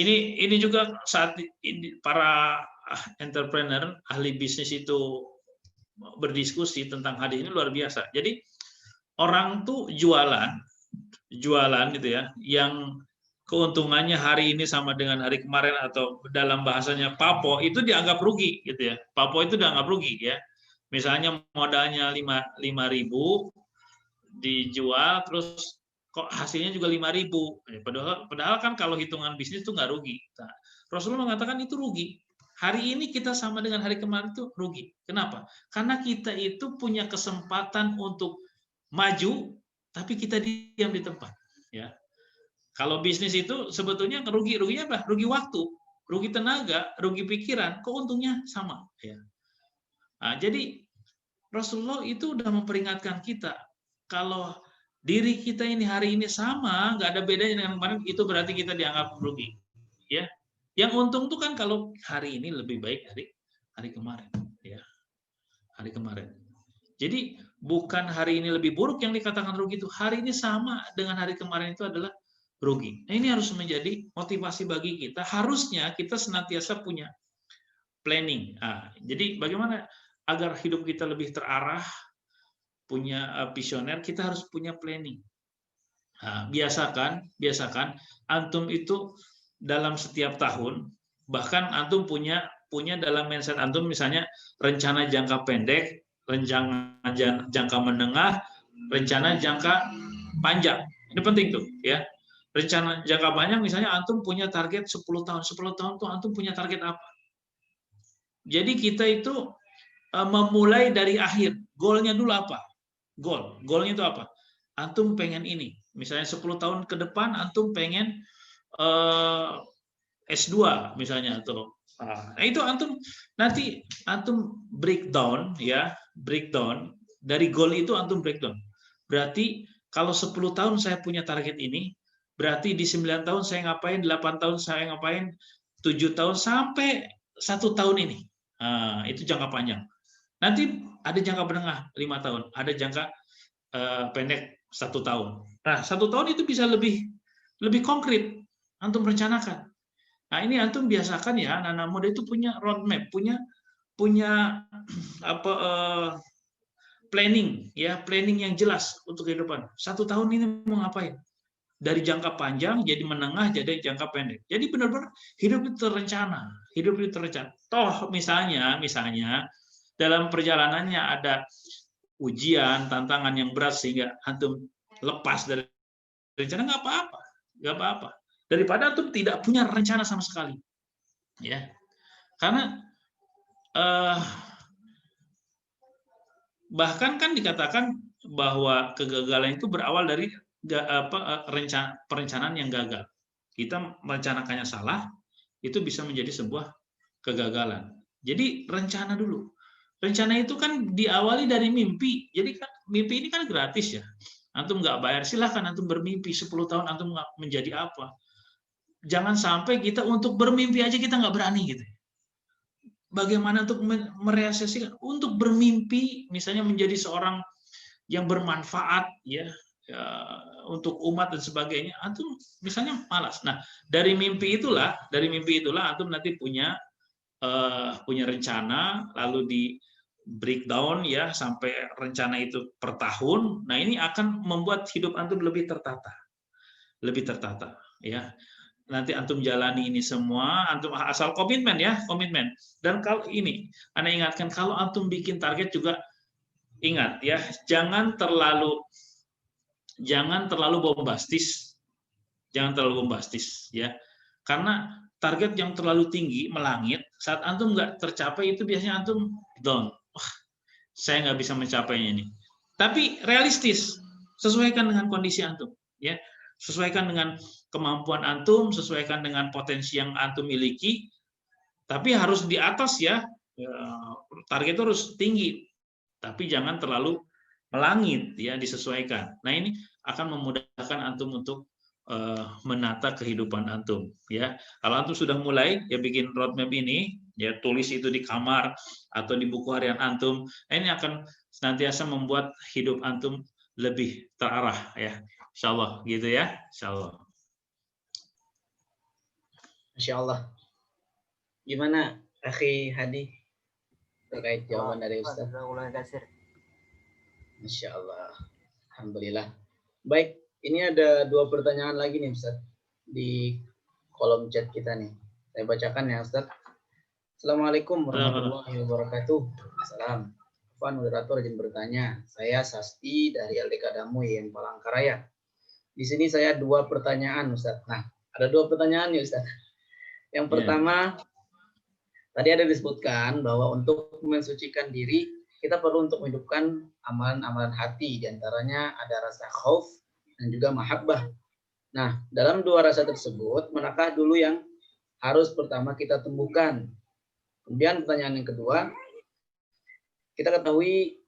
Speaker 4: ini juga saat ini para entrepreneur, ahli bisnis itu berdiskusi tentang hadis ini luar biasa. Jadi orang tuh jualan gitu ya, yang keuntungannya hari ini sama dengan hari kemarin, atau dalam bahasanya papo, itu dianggap rugi gitu ya. Papo itu dianggap rugi ya. Misalnya modalnya 5.000 dijual, terus kok hasilnya juga 5.000. Padahal kan kalau hitungan bisnis itu nggak rugi. Nah, Rasulullah mengatakan itu rugi. Hari ini kita sama dengan hari kemarin itu rugi. Kenapa? Karena kita itu punya kesempatan untuk maju, tapi kita diam di tempat. Ya. Kalau bisnis itu sebetulnya ruginya apa? Rugi waktu, rugi tenaga, rugi pikiran, kok untungnya sama. Ya. Nah, jadi Rasulullah itu udah memperingatkan kita, kalau diri kita ini hari ini sama, nggak ada bedanya dengan kemarin, itu berarti kita dianggap rugi. Ya. Yang untung tuh kan kalau hari ini lebih baik dari hari kemarin, ya. Hari kemarin. Jadi bukan hari ini lebih buruk yang dikatakan rugi, itu hari ini sama dengan hari kemarin itu adalah rugi. Nah, ini harus menjadi motivasi bagi kita. Harusnya kita senantiasa punya planning. Jadi bagaimana agar hidup kita lebih terarah, punya visioner, kita harus punya planning. Biasakan antum itu dalam setiap tahun, bahkan antum punya dalam mindset antum misalnya rencana jangka pendek, rencana jangka menengah, rencana jangka panjang. Ini penting tuh ya. Rencana jangka panjang misalnya antum punya target 10 tahun. 10 tahun tuh antum punya target apa? Jadi kita itu memulai dari akhir. Goalnya dulu apa? Goalnya itu apa? Antum pengen ini. Misalnya 10 tahun ke depan antum pengen S2 misalnya atau itu antum nanti breakdown ya, breakdown dari goal itu antum breakdown. Berarti kalau 10 tahun saya punya target ini, berarti di 9 tahun saya ngapain, 8 tahun saya ngapain, 7 tahun sampai 1 tahun ini. Itu jangka panjang. Nanti ada jangka menengah 5 tahun, ada jangka pendek 1 tahun. Nah, 1 tahun itu bisa lebih konkret antum rencanakan. Nah, ini antum biasakan ya, anak-anak muda itu punya roadmap, punya planning ya, planning yang jelas untuk kehidupan. 1 tahun ini mau ngapain? Dari jangka panjang jadi menengah jadi jangka pendek. Jadi benar-benar hidup itu terencana, Toh misalnya dalam perjalanannya ada ujian, tantangan yang berat sehingga antum lepas dari rencana, nggak apa-apa. Daripada antum tidak punya rencana sama sekali, ya. Karena bahkan kan dikatakan bahwa kegagalan itu berawal dari perencanaan yang gagal. Kita merencanakannya salah, itu bisa menjadi sebuah kegagalan. Jadi rencana dulu. Rencana itu kan diawali dari mimpi. Jadi kan mimpi ini kan gratis ya. Antum nggak bayar, silahkan antum bermimpi 10 tahun antum menjadi apa. Jangan sampai kita untuk bermimpi aja kita nggak berani gitu. Bagaimana untuk merealisasikan, untuk bermimpi misalnya menjadi seorang yang bermanfaat ya, untuk umat dan sebagainya, antum misalnya malas. Nah, dari mimpi itulah antum nanti punya rencana, lalu di breakdown ya sampai rencana itu per tahun. Nah, ini akan membuat hidup antum lebih tertata ya. Nanti antum jalani ini semua, antum asal komitmen ya, komitmen. Dan kalau ini, Anda ingatkan kalau antum bikin target juga ingat ya, jangan terlalu bombastis. Ya. Karena target yang terlalu tinggi melangit, saat antum nggak tercapai itu biasanya antum down. Wah, saya nggak bisa mencapainya ini. Tapi realistis, sesuaikan dengan kondisi antum, ya. Sesuaikan dengan kemampuan antum, sesuaikan dengan potensi yang antum miliki. Tapi harus di atas ya. Target itu harus tinggi. Tapi jangan terlalu melangit ya, disesuaikan. Nah, ini akan memudahkan antum untuk menata kehidupan antum ya. Kalau antum sudah mulai ya bikin roadmap ini ya, tulis itu di kamar atau di buku harian antum. Ini akan senantiasa membuat hidup antum lebih terarah ya. Insyaallah gitu ya. Insyaallah.
Speaker 6: Insyaallah. Gimana Akhi Hadi terkait jawaban dari Ustaz? Insyaallah. Alhamdulillah. Baik, ini ada 2 pertanyaan lagi nih Ustaz di kolom chat kita nih. Saya bacakan ya Ustaz. Assalamualaikum warahmatullahi wabarakatuh. Salam. Afwan, moderator izin bertanya. Saya Sasti dari LDK Damui yang Palangkaraya. Di sini saya 2 pertanyaan Ustaz. Nah, ada 2 pertanyaan nih Ustaz. Yang pertama, tadi ada disebutkan bahwa untuk mensucikan diri kita perlu untuk menghidupkan amalan-amalan hati, diantaranya ada rasa khauf dan juga mahabbah. Nah, dalam 2 rasa tersebut, manakah dulu yang harus pertama kita tumbuhkan? Kemudian pertanyaan yang kedua, kita ketahui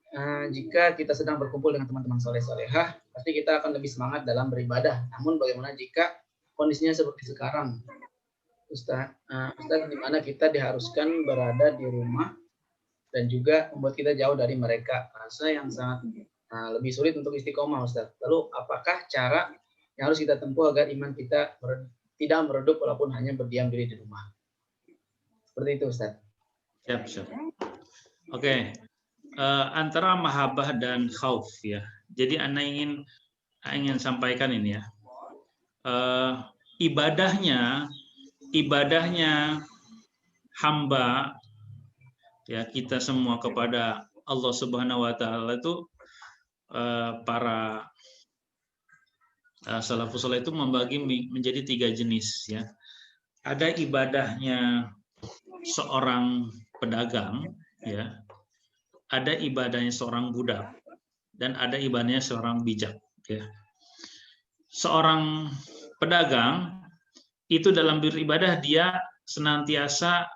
Speaker 6: jika kita sedang berkumpul dengan teman-teman soleh-solehah, pasti kita akan lebih semangat dalam beribadah. Namun bagaimana jika kondisinya seperti sekarang, Ustaz, di mana kita diharuskan berada di rumah dan juga membuat kita jauh dari mereka, rasa yang sangat lebih sulit untuk istiqomah, Ustaz. Lalu apakah cara yang harus kita tempuh agar iman kita tidak meredup walaupun hanya berdiam diri di rumah? Seperti itu, Ustaz.
Speaker 4: Siap. Oke. Antara mahabbah dan khauf ya. Jadi Anda ingin sampaikan ini ya. Ibadahnya hamba ya, kita semua kepada Allah Subhanahu wa taala itu, para salafus saleh itu membagi menjadi 3 jenis ya. Ada ibadahnya seorang pedagang ya, ada ibadahnya seorang budak, dan ada ibadahnya seorang bijak ya. Seorang pedagang itu dalam beribadah dia senantiasa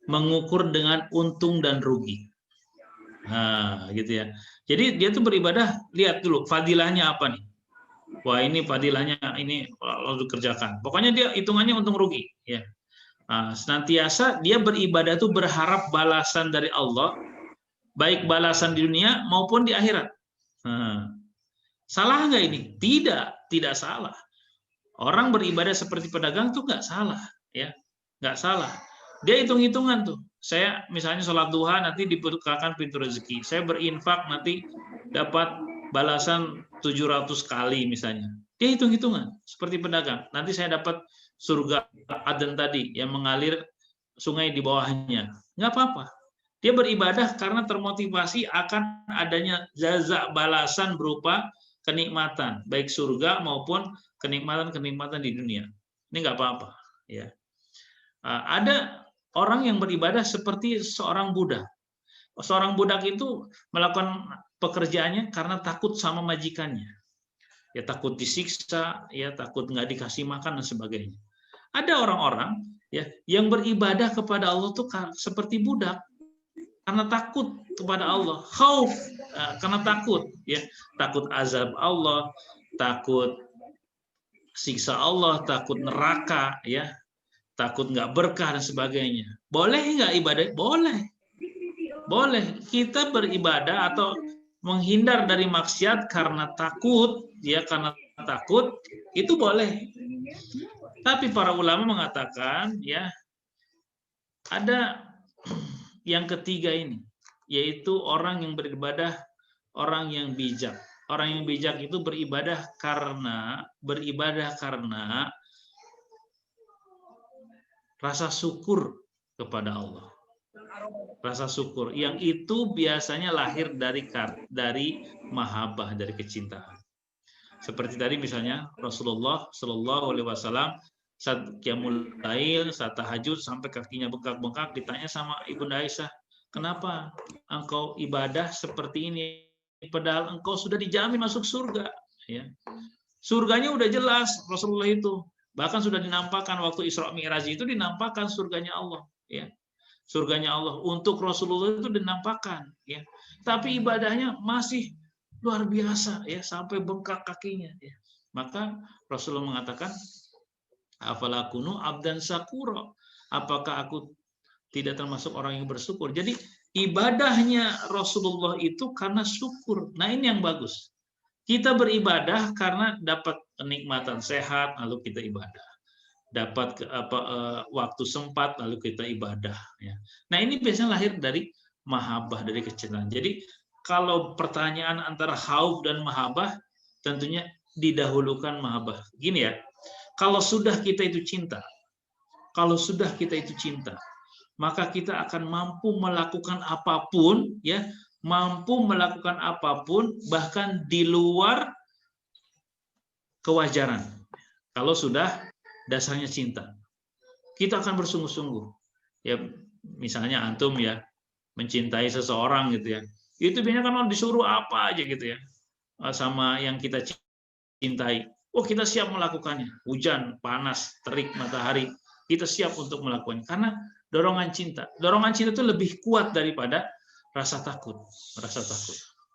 Speaker 4: mengukur dengan untung dan rugi. Nah, gitu ya. Jadi dia tuh beribadah, lihat dulu fadilahnya apa nih. Wah, ini fadilahnya ini lalu dikerjakan. Pokoknya dia hitungannya untung rugi ya. Nah, senantiasa dia beribadah itu berharap balasan dari Allah, baik balasan di dunia maupun di akhirat. Nah, salah nggak ini? Tidak salah. Orang beribadah seperti pedagang tuh nggak salah, ya, nggak salah. Dia hitung-hitungan tuh. Saya misalnya sholat duha nanti dibukakan pintu rezeki. Saya berinfak nanti dapat balasan 700 kali misalnya. Dia hitung-hitungan seperti pedagang. Nanti saya dapat surga Aden tadi yang mengalir sungai di bawahnya. Nggak apa-apa. Dia beribadah karena termotivasi akan adanya jaza balasan berupa kenikmatan, baik surga maupun kenikmatan-kenikmatan di dunia. Ini nggak apa-apa. Ya. Ada orang yang beribadah seperti seorang budak. Seorang budak itu melakukan pekerjaannya karena takut sama majikannya. Ya, takut disiksa, ya takut nggak dikasih makan dan sebagainya. Ada orang-orang ya yang beribadah kepada Allah tuh seperti budak karena takut kepada Allah, khauf, karena takut, ya takut azab Allah, takut siksa Allah, takut neraka, ya takut nggak berkah dan sebagainya. Boleh nggak ibadah? Boleh, boleh. Kita beribadah atau menghindar dari maksiat karena takut, ya karena takut itu boleh. Tapi para ulama mengatakan, ya ada yang ketiga ini, yaitu orang yang beribadah, orang yang bijak. Orang yang bijak itu beribadah karena rasa syukur kepada Allah. Rasa syukur yang itu biasanya lahir dari mahabbah, dari kecintaan. Seperti tadi misalnya Rasulullah Shallallahu Alaihi Wasallam saat qiyamul lail, saat tahajud sampai kakinya bengkak-bengkak, ditanya sama Ibunda Aisyah, kenapa engkau ibadah seperti ini padahal engkau sudah dijamin masuk surga, ya. Surganya udah jelas Rasulullah itu, bahkan sudah dinampakkan waktu Isra Mi'raj itu, dinampakkan surganya Allah, ya. Surganya Allah untuk Rasulullah itu dinampakkan, ya. Tapi ibadahnya masih luar biasa, ya, sampai bengkak kakinya, ya. Maka Rasulullah mengatakan, afala kunu abdan syakura, apakah aku tidak termasuk orang yang bersyukur? Jadi ibadahnya Rasulullah itu karena syukur. Nah, ini yang bagus. Kita beribadah karena dapat kenikmatan sehat, lalu kita ibadah. Dapat waktu sempat, lalu kita ibadah, ya. Nah, ini biasanya lahir dari mahabbah, dari kecintaan. Jadi kalau pertanyaan antara khauf dan mahabbah, tentunya didahulukan mahabbah. Gini ya, kalau sudah kita itu cinta, maka kita akan mampu melakukan apapun, ya, bahkan di luar kewajaran. Kalau sudah dasarnya cinta, kita akan bersungguh-sungguh. Ya, misalnya antum ya mencintai seseorang gitu ya, itu biasanya kan disuruh apa aja gitu ya sama yang kita cintai. Oh, kita siap melakukannya. Hujan, panas, terik, matahari, kita siap untuk melakukannya karena dorongan cinta. Dorongan cinta itu lebih kuat daripada rasa takut,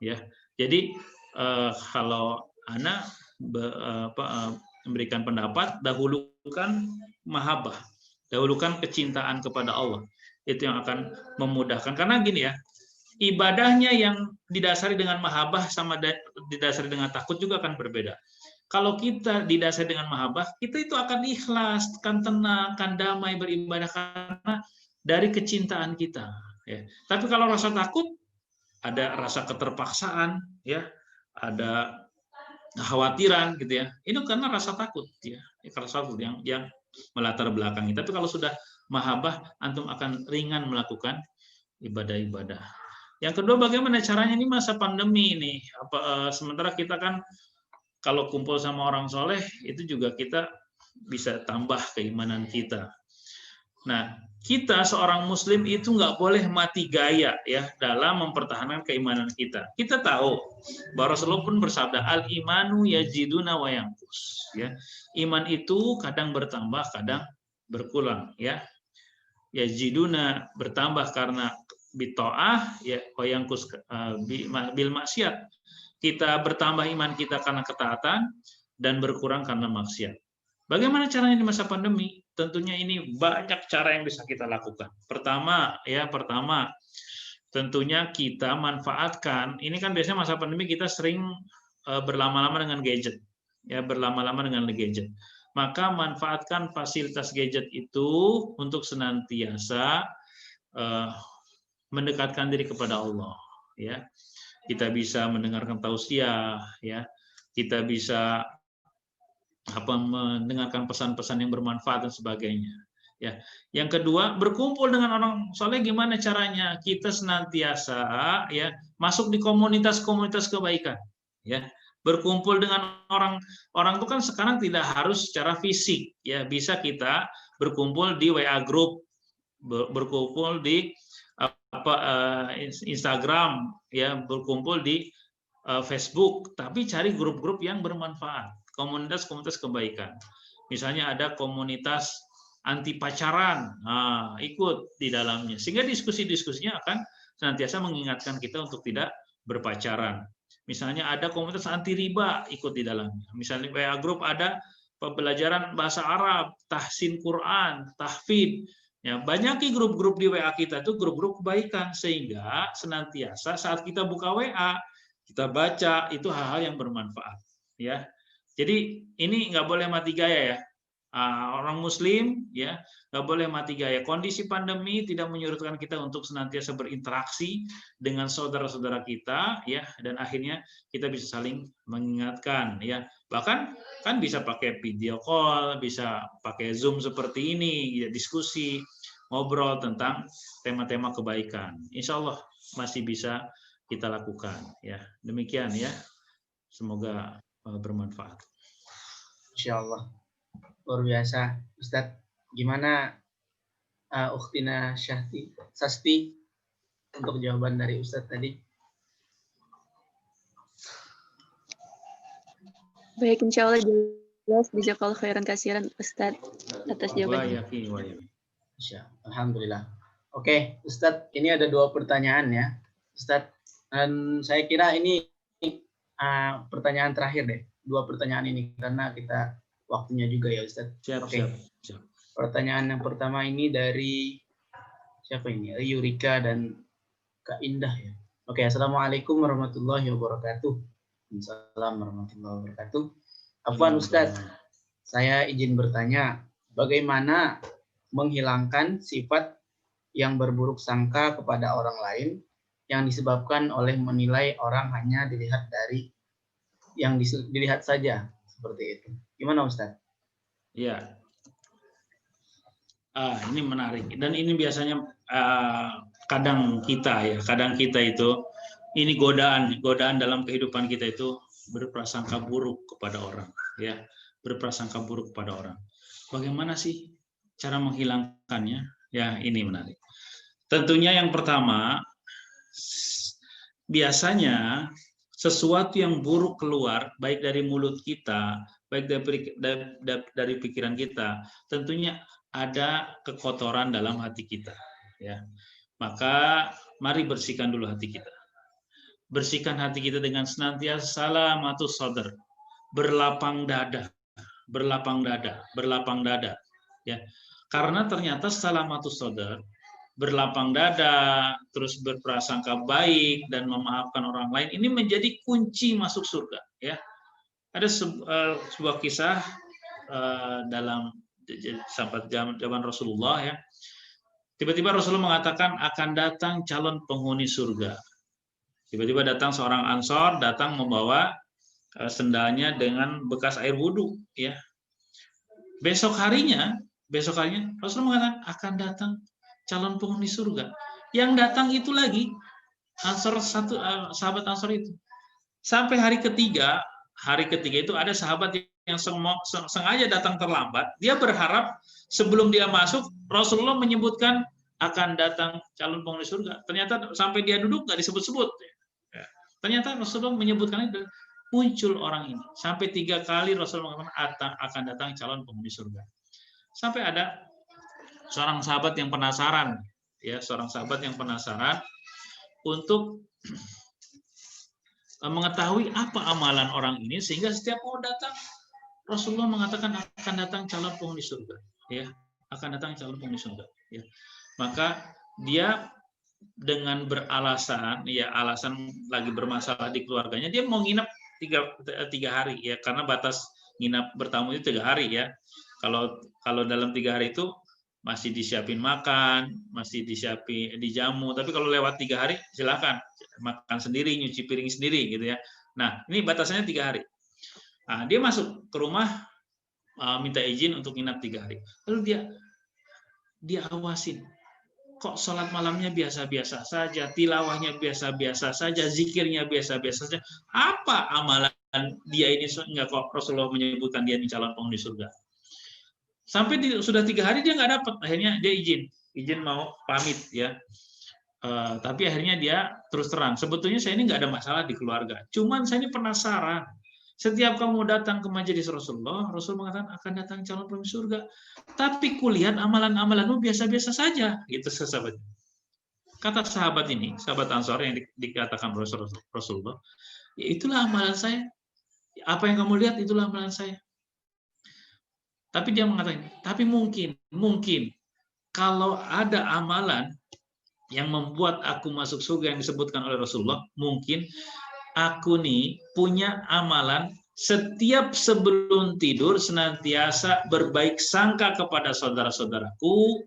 Speaker 4: ya. Jadi kalau Ana memberikan pendapat, dahulukan mahabbah, dahulukan kecintaan kepada Allah. Itu yang akan memudahkan. Karena gini ya, ibadahnya yang didasari dengan mahabbah sama didasari dengan takut juga akan berbeda. Kalau kita didasari dengan mahabbah, kita itu akan ikhlas, akan tenang, akan damai beribadah karena dari kecintaan kita. Ya. Tapi kalau rasa takut, ada rasa keterpaksaan, ya, ada kekhawatiran, gitu ya. Ini karena rasa takut, ya, rasa takut yang melatar belakangi. Tapi kalau sudah mahabbah, antum akan ringan melakukan ibadah-ibadah. Yang kedua, bagaimana caranya ini masa pandemi ini? Sementara kita kan kalau kumpul sama orang soleh itu juga kita bisa tambah keimanan kita. Nah, kita seorang muslim itu nggak boleh mati gaya ya dalam mempertahankan keimanan kita. Kita tahu bahwa Rasulullah pun bersabda, al imanu yaziduna wa yanqus, ya. Iman itu kadang bertambah, kadang berkurang, ya. Yaziduna bertambah karena bitoah, ya, wa yanqus bil maksiat. Kita bertambah iman kita karena ketaatan dan berkurang karena maksiat. Bagaimana caranya di masa pandemi? Tentunya ini banyak cara yang bisa kita lakukan. Pertama, tentunya kita manfaatkan. Ini kan biasanya masa pandemi kita sering berlama-lama dengan gadget, ya, berlama-lama dengan gadget. Maka manfaatkan fasilitas gadget itu untuk senantiasa mendekatkan diri kepada Allah, ya. Kita bisa mendengarkan tausiah, ya. Kita bisa mendengarkan pesan-pesan yang bermanfaat dan sebagainya, ya. Yang kedua, berkumpul dengan orang soleh gimana caranya? Kita senantiasa, ya, masuk di komunitas-komunitas kebaikan, ya. Berkumpul dengan orang itu kan sekarang tidak harus secara fisik, ya. Bisa kita berkumpul di WA group, berkumpul di Instagram, ya, berkumpul di Facebook, tapi cari grup-grup yang bermanfaat. Komunitas-komunitas kebaikan. Misalnya ada komunitas anti pacaran, nah, ikut di dalamnya. Sehingga diskusi-diskusinya akan senantiasa mengingatkan kita untuk tidak berpacaran. Misalnya ada komunitas anti riba, ikut di dalamnya. Misalnya WA group ada pembelajaran bahasa Arab, tahsin Quran, tahfidz. Ya, banyaki grup-grup di WA kita itu grup-grup kebaikan, sehingga senantiasa saat kita buka WA, kita baca itu hal-hal yang bermanfaat, ya. Jadi ini nggak boleh mati gaya, ya. Orang Muslim, ya, nggak boleh mati gaya. Kondisi pandemi tidak menyurutkan kita untuk senantiasa berinteraksi dengan saudara-saudara kita, ya, dan akhirnya kita bisa saling mengingatkan, ya. Bahkan kan bisa pakai video call, bisa pakai Zoom seperti ini, ya, diskusi, ngobrol tentang tema-tema kebaikan. Insya Allah masih bisa kita lakukan, ya. Demikian, ya. Semoga bermanfaat.
Speaker 6: Insya Allah. Luar biasa, Ustadz. Gimana Ukhtina Sasti untuk jawaban dari Ustadz tadi?
Speaker 5: Baik, insya Allah jelas. Jazakallahu khairan kasiran Ustadz atas jawabannya.
Speaker 6: Alhamdulillah. Oke, Ustadz, ini ada 2 pertanyaan, ya, Ustadz. Dan saya kira ini pertanyaan terakhir deh. 2 pertanyaan ini karena kita waktunya juga, ya, Ustadz.
Speaker 4: Siap.
Speaker 6: Pertanyaan yang pertama ini dari siapa ini? Yurika dan Kak Indah, ya. Oke, Assalamualaikum warahmatullahi wabarakatuh. Assalamualaikum warahmatullahi wabarakatuh. Afwan Ustadz, saya izin bertanya, bagaimana menghilangkan sifat yang berburuk sangka kepada orang lain yang disebabkan oleh menilai orang hanya dilihat dari yang dilihat saja, seperti itu. Gimana Ustadz?
Speaker 4: Ya. Ini menarik. Dan ini biasanya kadang kita itu ini godaan dalam kehidupan kita itu berprasangka buruk kepada orang, ya. Berprasangka buruk kepada orang. Bagaimana sih cara menghilangkannya? Ya, ini menarik. Tentunya yang pertama, biasanya sesuatu yang buruk keluar baik dari mulut kita, baik dari pikiran kita, tentunya ada kekotoran dalam hati kita, ya. Maka mari bersihkan dulu hati kita. Bersihkan hati kita dengan senantiasa salamatus sadar, berlapang dada, ya. Karena ternyata salamatus sadar, berlapang dada, terus berprasangka baik dan memaafkan orang lain, ini menjadi kunci masuk surga, ya. Ada sebuah kisah dalam sahabat zaman Rasulullah, ya. Tiba-tiba Rasulullah mengatakan akan datang calon penghuni surga. Tiba-tiba datang seorang Ansor, datang membawa sendalnya dengan bekas air wudhu, ya. Besok harinya Rasulullah mengatakan akan datang calon penghuni surga. Yang datang itu lagi sahabat Ansor itu. Sampai hari ketiga itu ada sahabat yang sengaja datang terlambat. Dia berharap sebelum dia masuk, Rasulullah menyebutkan akan datang calon penghuni surga. Ternyata sampai dia duduk nggak disebut-sebut. Ternyata Rasulullah menyebutkan itu, muncul orang ini. Sampai 3 kali Rasulullah mengatakan akan datang calon penghuni surga. Sampai ada seorang sahabat yang penasaran, ya, untuk mengetahui apa amalan orang ini, sehingga setiap mau datang Rasulullah mengatakan akan datang calon penghuni surga, ya, akan datang calon penghuni surga, ya. Maka dia dengan beralasan, ya, alasan lagi bermasalah di keluarganya, dia mau nginep 3 hari, ya, karena batas nginap bertamu itu 3 hari, ya. Kalau dalam 3 hari itu masih disiapin makan, masih disiapin dijamu, tapi kalau lewat 3 hari silakan makan sendiri, nyuci piring sendiri, gitu ya. Nah, ini batasannya 3 hari. Nah, dia masuk ke rumah, minta izin untuk nginap 3 hari. Lalu dia awasin, kok sholat malamnya biasa-biasa saja, tilawahnya biasa-biasa saja, zikirnya biasa-biasa saja. Apa amalan dia ini sehingga kok Rasulullah menyebutkan dia ini calon penghuni surga? Sampai sudah 3 hari dia nggak dapat, akhirnya dia izin mau pamit, ya. Tapi akhirnya dia terus terang, sebetulnya saya ini nggak ada masalah di keluarga, cuman saya ini penasaran. Setiap kamu datang ke majelis Rasulullah mengatakan akan datang calon penghuni surga. Tapi kulihat amalan-amalanmu biasa-biasa saja, gitu sahabat. Kata sahabat ini, sahabat Ansor yang dikatakan Rasulullah, ya itulah amalan saya. Apa yang kamu lihat itulah amalan saya. Tapi dia mengatakan, tapi mungkin kalau ada amalan yang membuat aku masuk surga yang disebutkan oleh Rasulullah, mungkin aku nih punya amalan setiap sebelum tidur senantiasa berbaik sangka kepada saudara-saudaraku,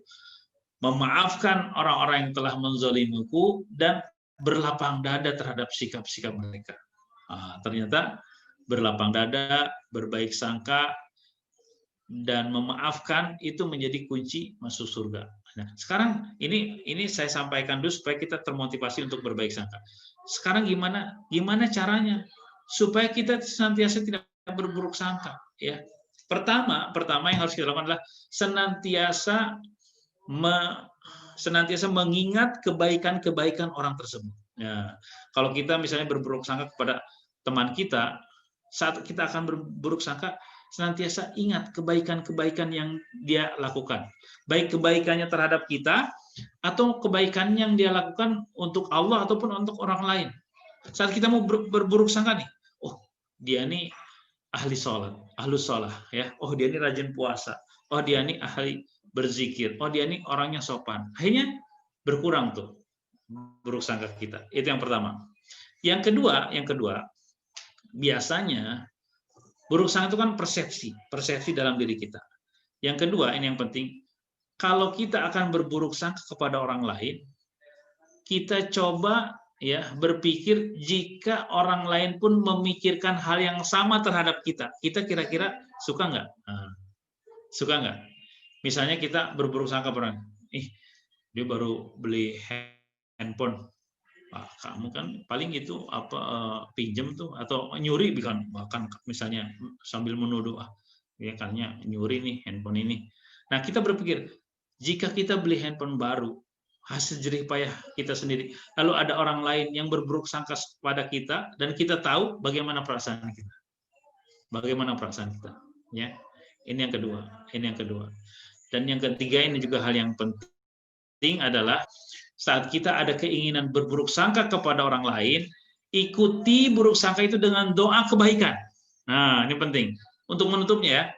Speaker 4: memaafkan orang-orang yang telah menzalimiku, dan berlapang dada terhadap sikap-sikap mereka. Ternyata berlapang dada, berbaik sangka, dan memaafkan itu menjadi kunci masuk surga. Nah, sekarang ini saya sampaikan dulu supaya kita termotivasi untuk berbaik sangka. Sekarang gimana caranya supaya kita senantiasa tidak berburuk sangka, ya. Pertama yang harus kita lakukan adalah senantiasa mengingat kebaikan-kebaikan orang tersebut. Ya, kalau kita misalnya berburuk sangka kepada teman kita, saat kita akan berburuk sangka, senantiasa ingat kebaikan-kebaikan yang dia lakukan. Baik kebaikannya terhadap kita, atau kebaikan yang dia lakukan untuk Allah ataupun untuk orang lain. Saat kita mau berburuk sangka nih, oh dia nih ahli sholat, ahlus sholah, ya. Oh dia nih rajin puasa. Oh dia nih ahli berzikir. Oh dia nih orangnya sopan. Akhirnya berkurang tuh buruk sangka kita. Itu yang pertama. Yang kedua, biasanya buruk sangka itu kan persepsi dalam diri kita. Yang kedua, ini yang penting, kalau kita akan berburuk sangka kepada orang lain, kita coba ya berpikir jika orang lain pun memikirkan hal yang sama terhadap kita kira-kira suka nggak? Suka nggak? Misalnya kita berburuk sangka orang, dia baru beli handphone. Kamu kan paling itu pinjem tuh atau nyuri, bahkan misalnya sambil menuduh ya kayaknya nyuri nih handphone ini. Nah kita berpikir jika kita beli handphone baru hasil jerih payah kita sendiri, lalu ada orang lain yang berburuk sangka pada kita dan kita tahu bagaimana perasaan kita, ya. Ini yang kedua. Dan yang ketiga, ini juga hal yang penting adalah saat kita ada keinginan berburuk sangka kepada orang lain, ikuti buruk sangka itu dengan doa kebaikan. Nah, ini penting. Untuk menutupnya ya,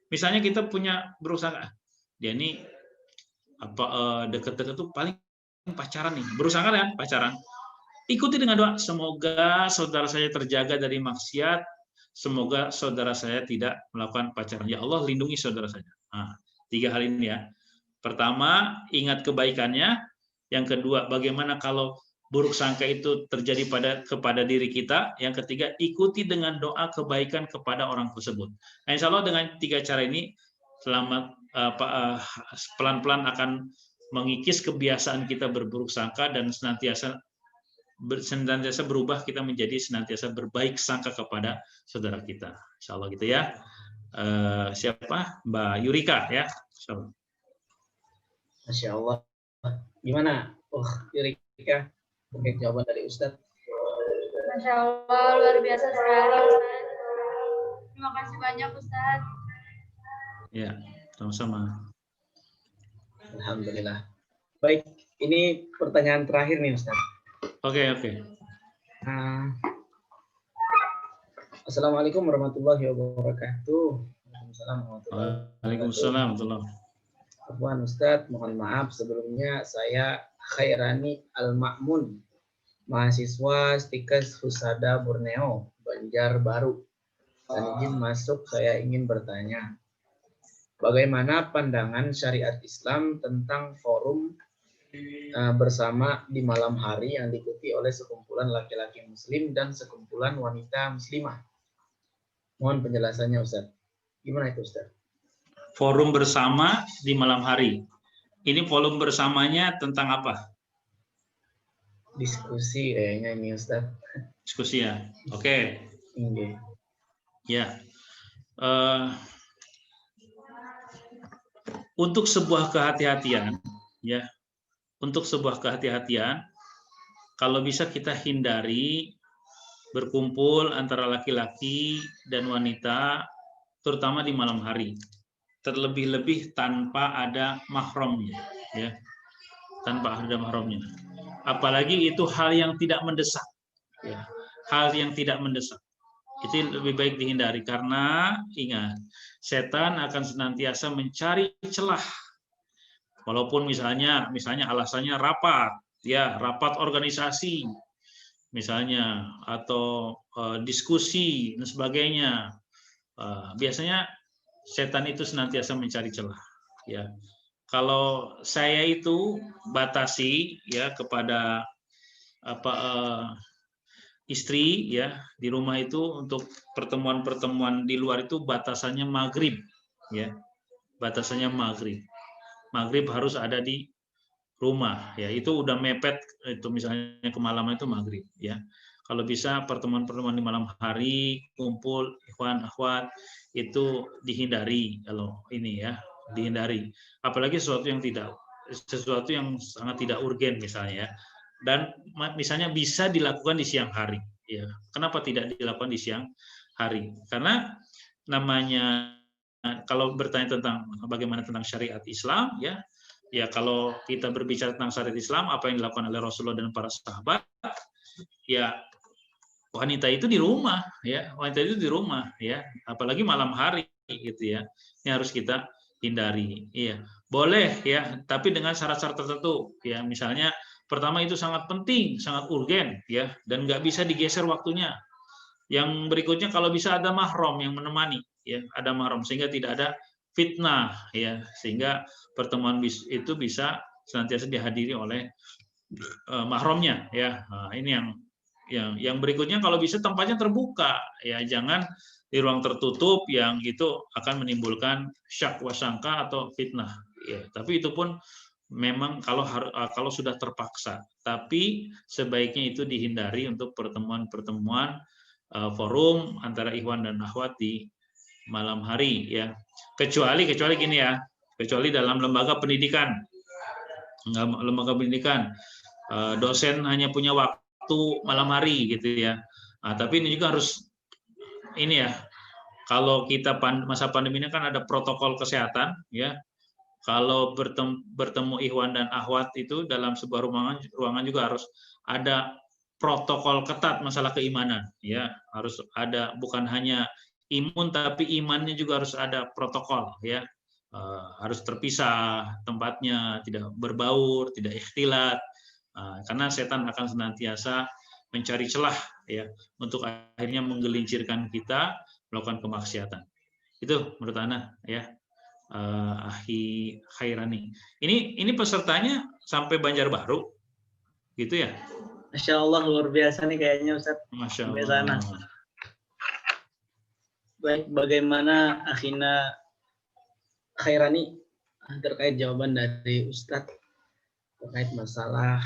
Speaker 4: misalnya kita punya buruk sangka, dia ini deket-deket tuh paling pacaran nih, buruk sangka kan pacaran. Ikuti dengan doa, semoga saudara saya terjaga dari maksiat, semoga saudara saya tidak melakukan pacaran. Ya Allah lindungi saudara saya. Nah, 3 hal ini ya. Pertama, ingat kebaikannya. Yang kedua, bagaimana kalau buruk sangka itu terjadi kepada diri kita. Yang ketiga, ikuti dengan doa kebaikan kepada orang tersebut. Nah, insya Allah dengan 3 cara ini, selamat pelan-pelan akan mengikis kebiasaan kita berburuk sangka dan senantiasa berubah, kita menjadi senantiasa berbaik sangka kepada saudara kita. Insya Allah gitu ya. Siapa? Mbak Yurika ya. Insya Allah.
Speaker 6: Masya Allah. Gimana? Yurika, oke, jawaban dari Ustadz.
Speaker 7: Masya Allah, luar biasa sekali Ustadz. Terima kasih banyak Ustadz.
Speaker 4: Ya, sama-sama.
Speaker 6: Alhamdulillah. Baik, ini pertanyaan terakhir nih Ustadz.
Speaker 4: Oke.
Speaker 6: Assalamualaikum warahmatullahi wabarakatuh.
Speaker 4: Waalaikumsalam.
Speaker 6: Afwan Ustadz, mohon maaf sebelumnya saya Khairani Al-Ma'mun, mahasiswa Stikes Husada Borneo, Banjarbaru. Dan izin masuk, saya ingin bertanya, bagaimana pandangan syariat Islam tentang forum bersama di malam hari yang diikuti oleh sekumpulan laki-laki muslim dan sekumpulan wanita muslimah? Mohon penjelasannya Ustadz. Gimana itu Ustadz?
Speaker 4: Forum bersama di malam hari. Ini forum bersamanya tentang apa?
Speaker 6: Diskusi kayaknya ini Ustadz.
Speaker 4: Diskusi ya. Oke.
Speaker 6: Okay.
Speaker 4: Ya. Untuk sebuah kehati-hatian, ya. Untuk sebuah kehati-hatian, kalau bisa kita hindari berkumpul antara laki-laki dan wanita, terutama di malam hari. Terlebih-lebih tanpa ada mahramnya, ya. Tanpa ada mahramnya. Apalagi itu hal yang tidak mendesak, ya. Hal yang tidak mendesak. Itu lebih baik dihindari karena ingat, setan akan senantiasa mencari celah. Walaupun misalnya alasannya rapat, ya, rapat organisasi misalnya, atau diskusi dan sebagainya. Biasanya setan itu senantiasa mencari celah, ya. Kalau saya itu batasi ya kepada istri ya di rumah itu untuk pertemuan-pertemuan di luar itu batasannya maghrib, ya. Batasannya maghrib. Maghrib harus ada di rumah, ya. Itu udah mepet itu misalnya kemalaman itu maghrib, ya. Kalau bisa pertemuan-pertemuan di malam hari, kumpul ikhwan akhwat itu dihindari. Kalau ini ya dihindari. Apalagi sesuatu yang sangat tidak urgen misalnya. Dan misalnya bisa dilakukan di siang hari. Ya. Kenapa tidak dilakukan di siang hari? Karena namanya kalau bertanya tentang bagaimana tentang syariat Islam, ya kalau kita berbicara tentang syariat Islam, apa yang dilakukan oleh Rasulullah dan para sahabat, ya wanita itu di rumah, ya wanita itu di rumah, ya apalagi malam hari, gitu ya. Ini harus kita hindari, iya. Boleh, ya, tapi dengan syarat-syarat tertentu, ya misalnya pertama itu sangat penting, sangat urgen, ya, dan nggak bisa digeser waktunya. Yang berikutnya kalau bisa ada mahram yang menemani, ya, ada mahram sehingga tidak ada fitnah, ya, sehingga pertemuan itu bisa senantiasa dihadiri oleh mahramnya, ya. Nah, ini yang berikutnya kalau bisa tempatnya terbuka, ya, jangan di ruang tertutup yang itu akan menimbulkan syak wasangka atau fitnah, ya. Tapi itu pun memang kalau sudah terpaksa, tapi sebaiknya itu dihindari untuk pertemuan-pertemuan forum antara ikhwan dan akhwat di malam hari, ya. Kecuali gini ya, kecuali dalam lembaga pendidikan, dosen hanya punya waktu malam hari gitu ya. Nah, tapi ini juga harus ini ya, kalau kita masa pandemi ini kan ada protokol kesehatan, ya. Kalau bertemu ikhwan dan akhwat itu dalam sebuah ruangan juga harus ada protokol ketat masalah keimanan, ya. Harus ada, bukan hanya imun tapi imannya juga harus ada protokol, ya. Harus terpisah tempatnya, tidak berbaur, tidak ikhtilat, karena setan akan senantiasa mencari celah, ya, untuk akhirnya menggelincirkan kita melakukan kemaksiatan. Itu menurut Ana, ya. Akhi Khairani. Ini pesertanya sampai Banjarbaru, gitu ya?
Speaker 6: Masya Allah, luar biasa nih kayaknya Ustaz.
Speaker 4: Masya
Speaker 6: Sampai
Speaker 4: Allah.
Speaker 6: sana. Baik, bagaimana Akhina Khairani terkait jawaban dari Ustadz terkait masalah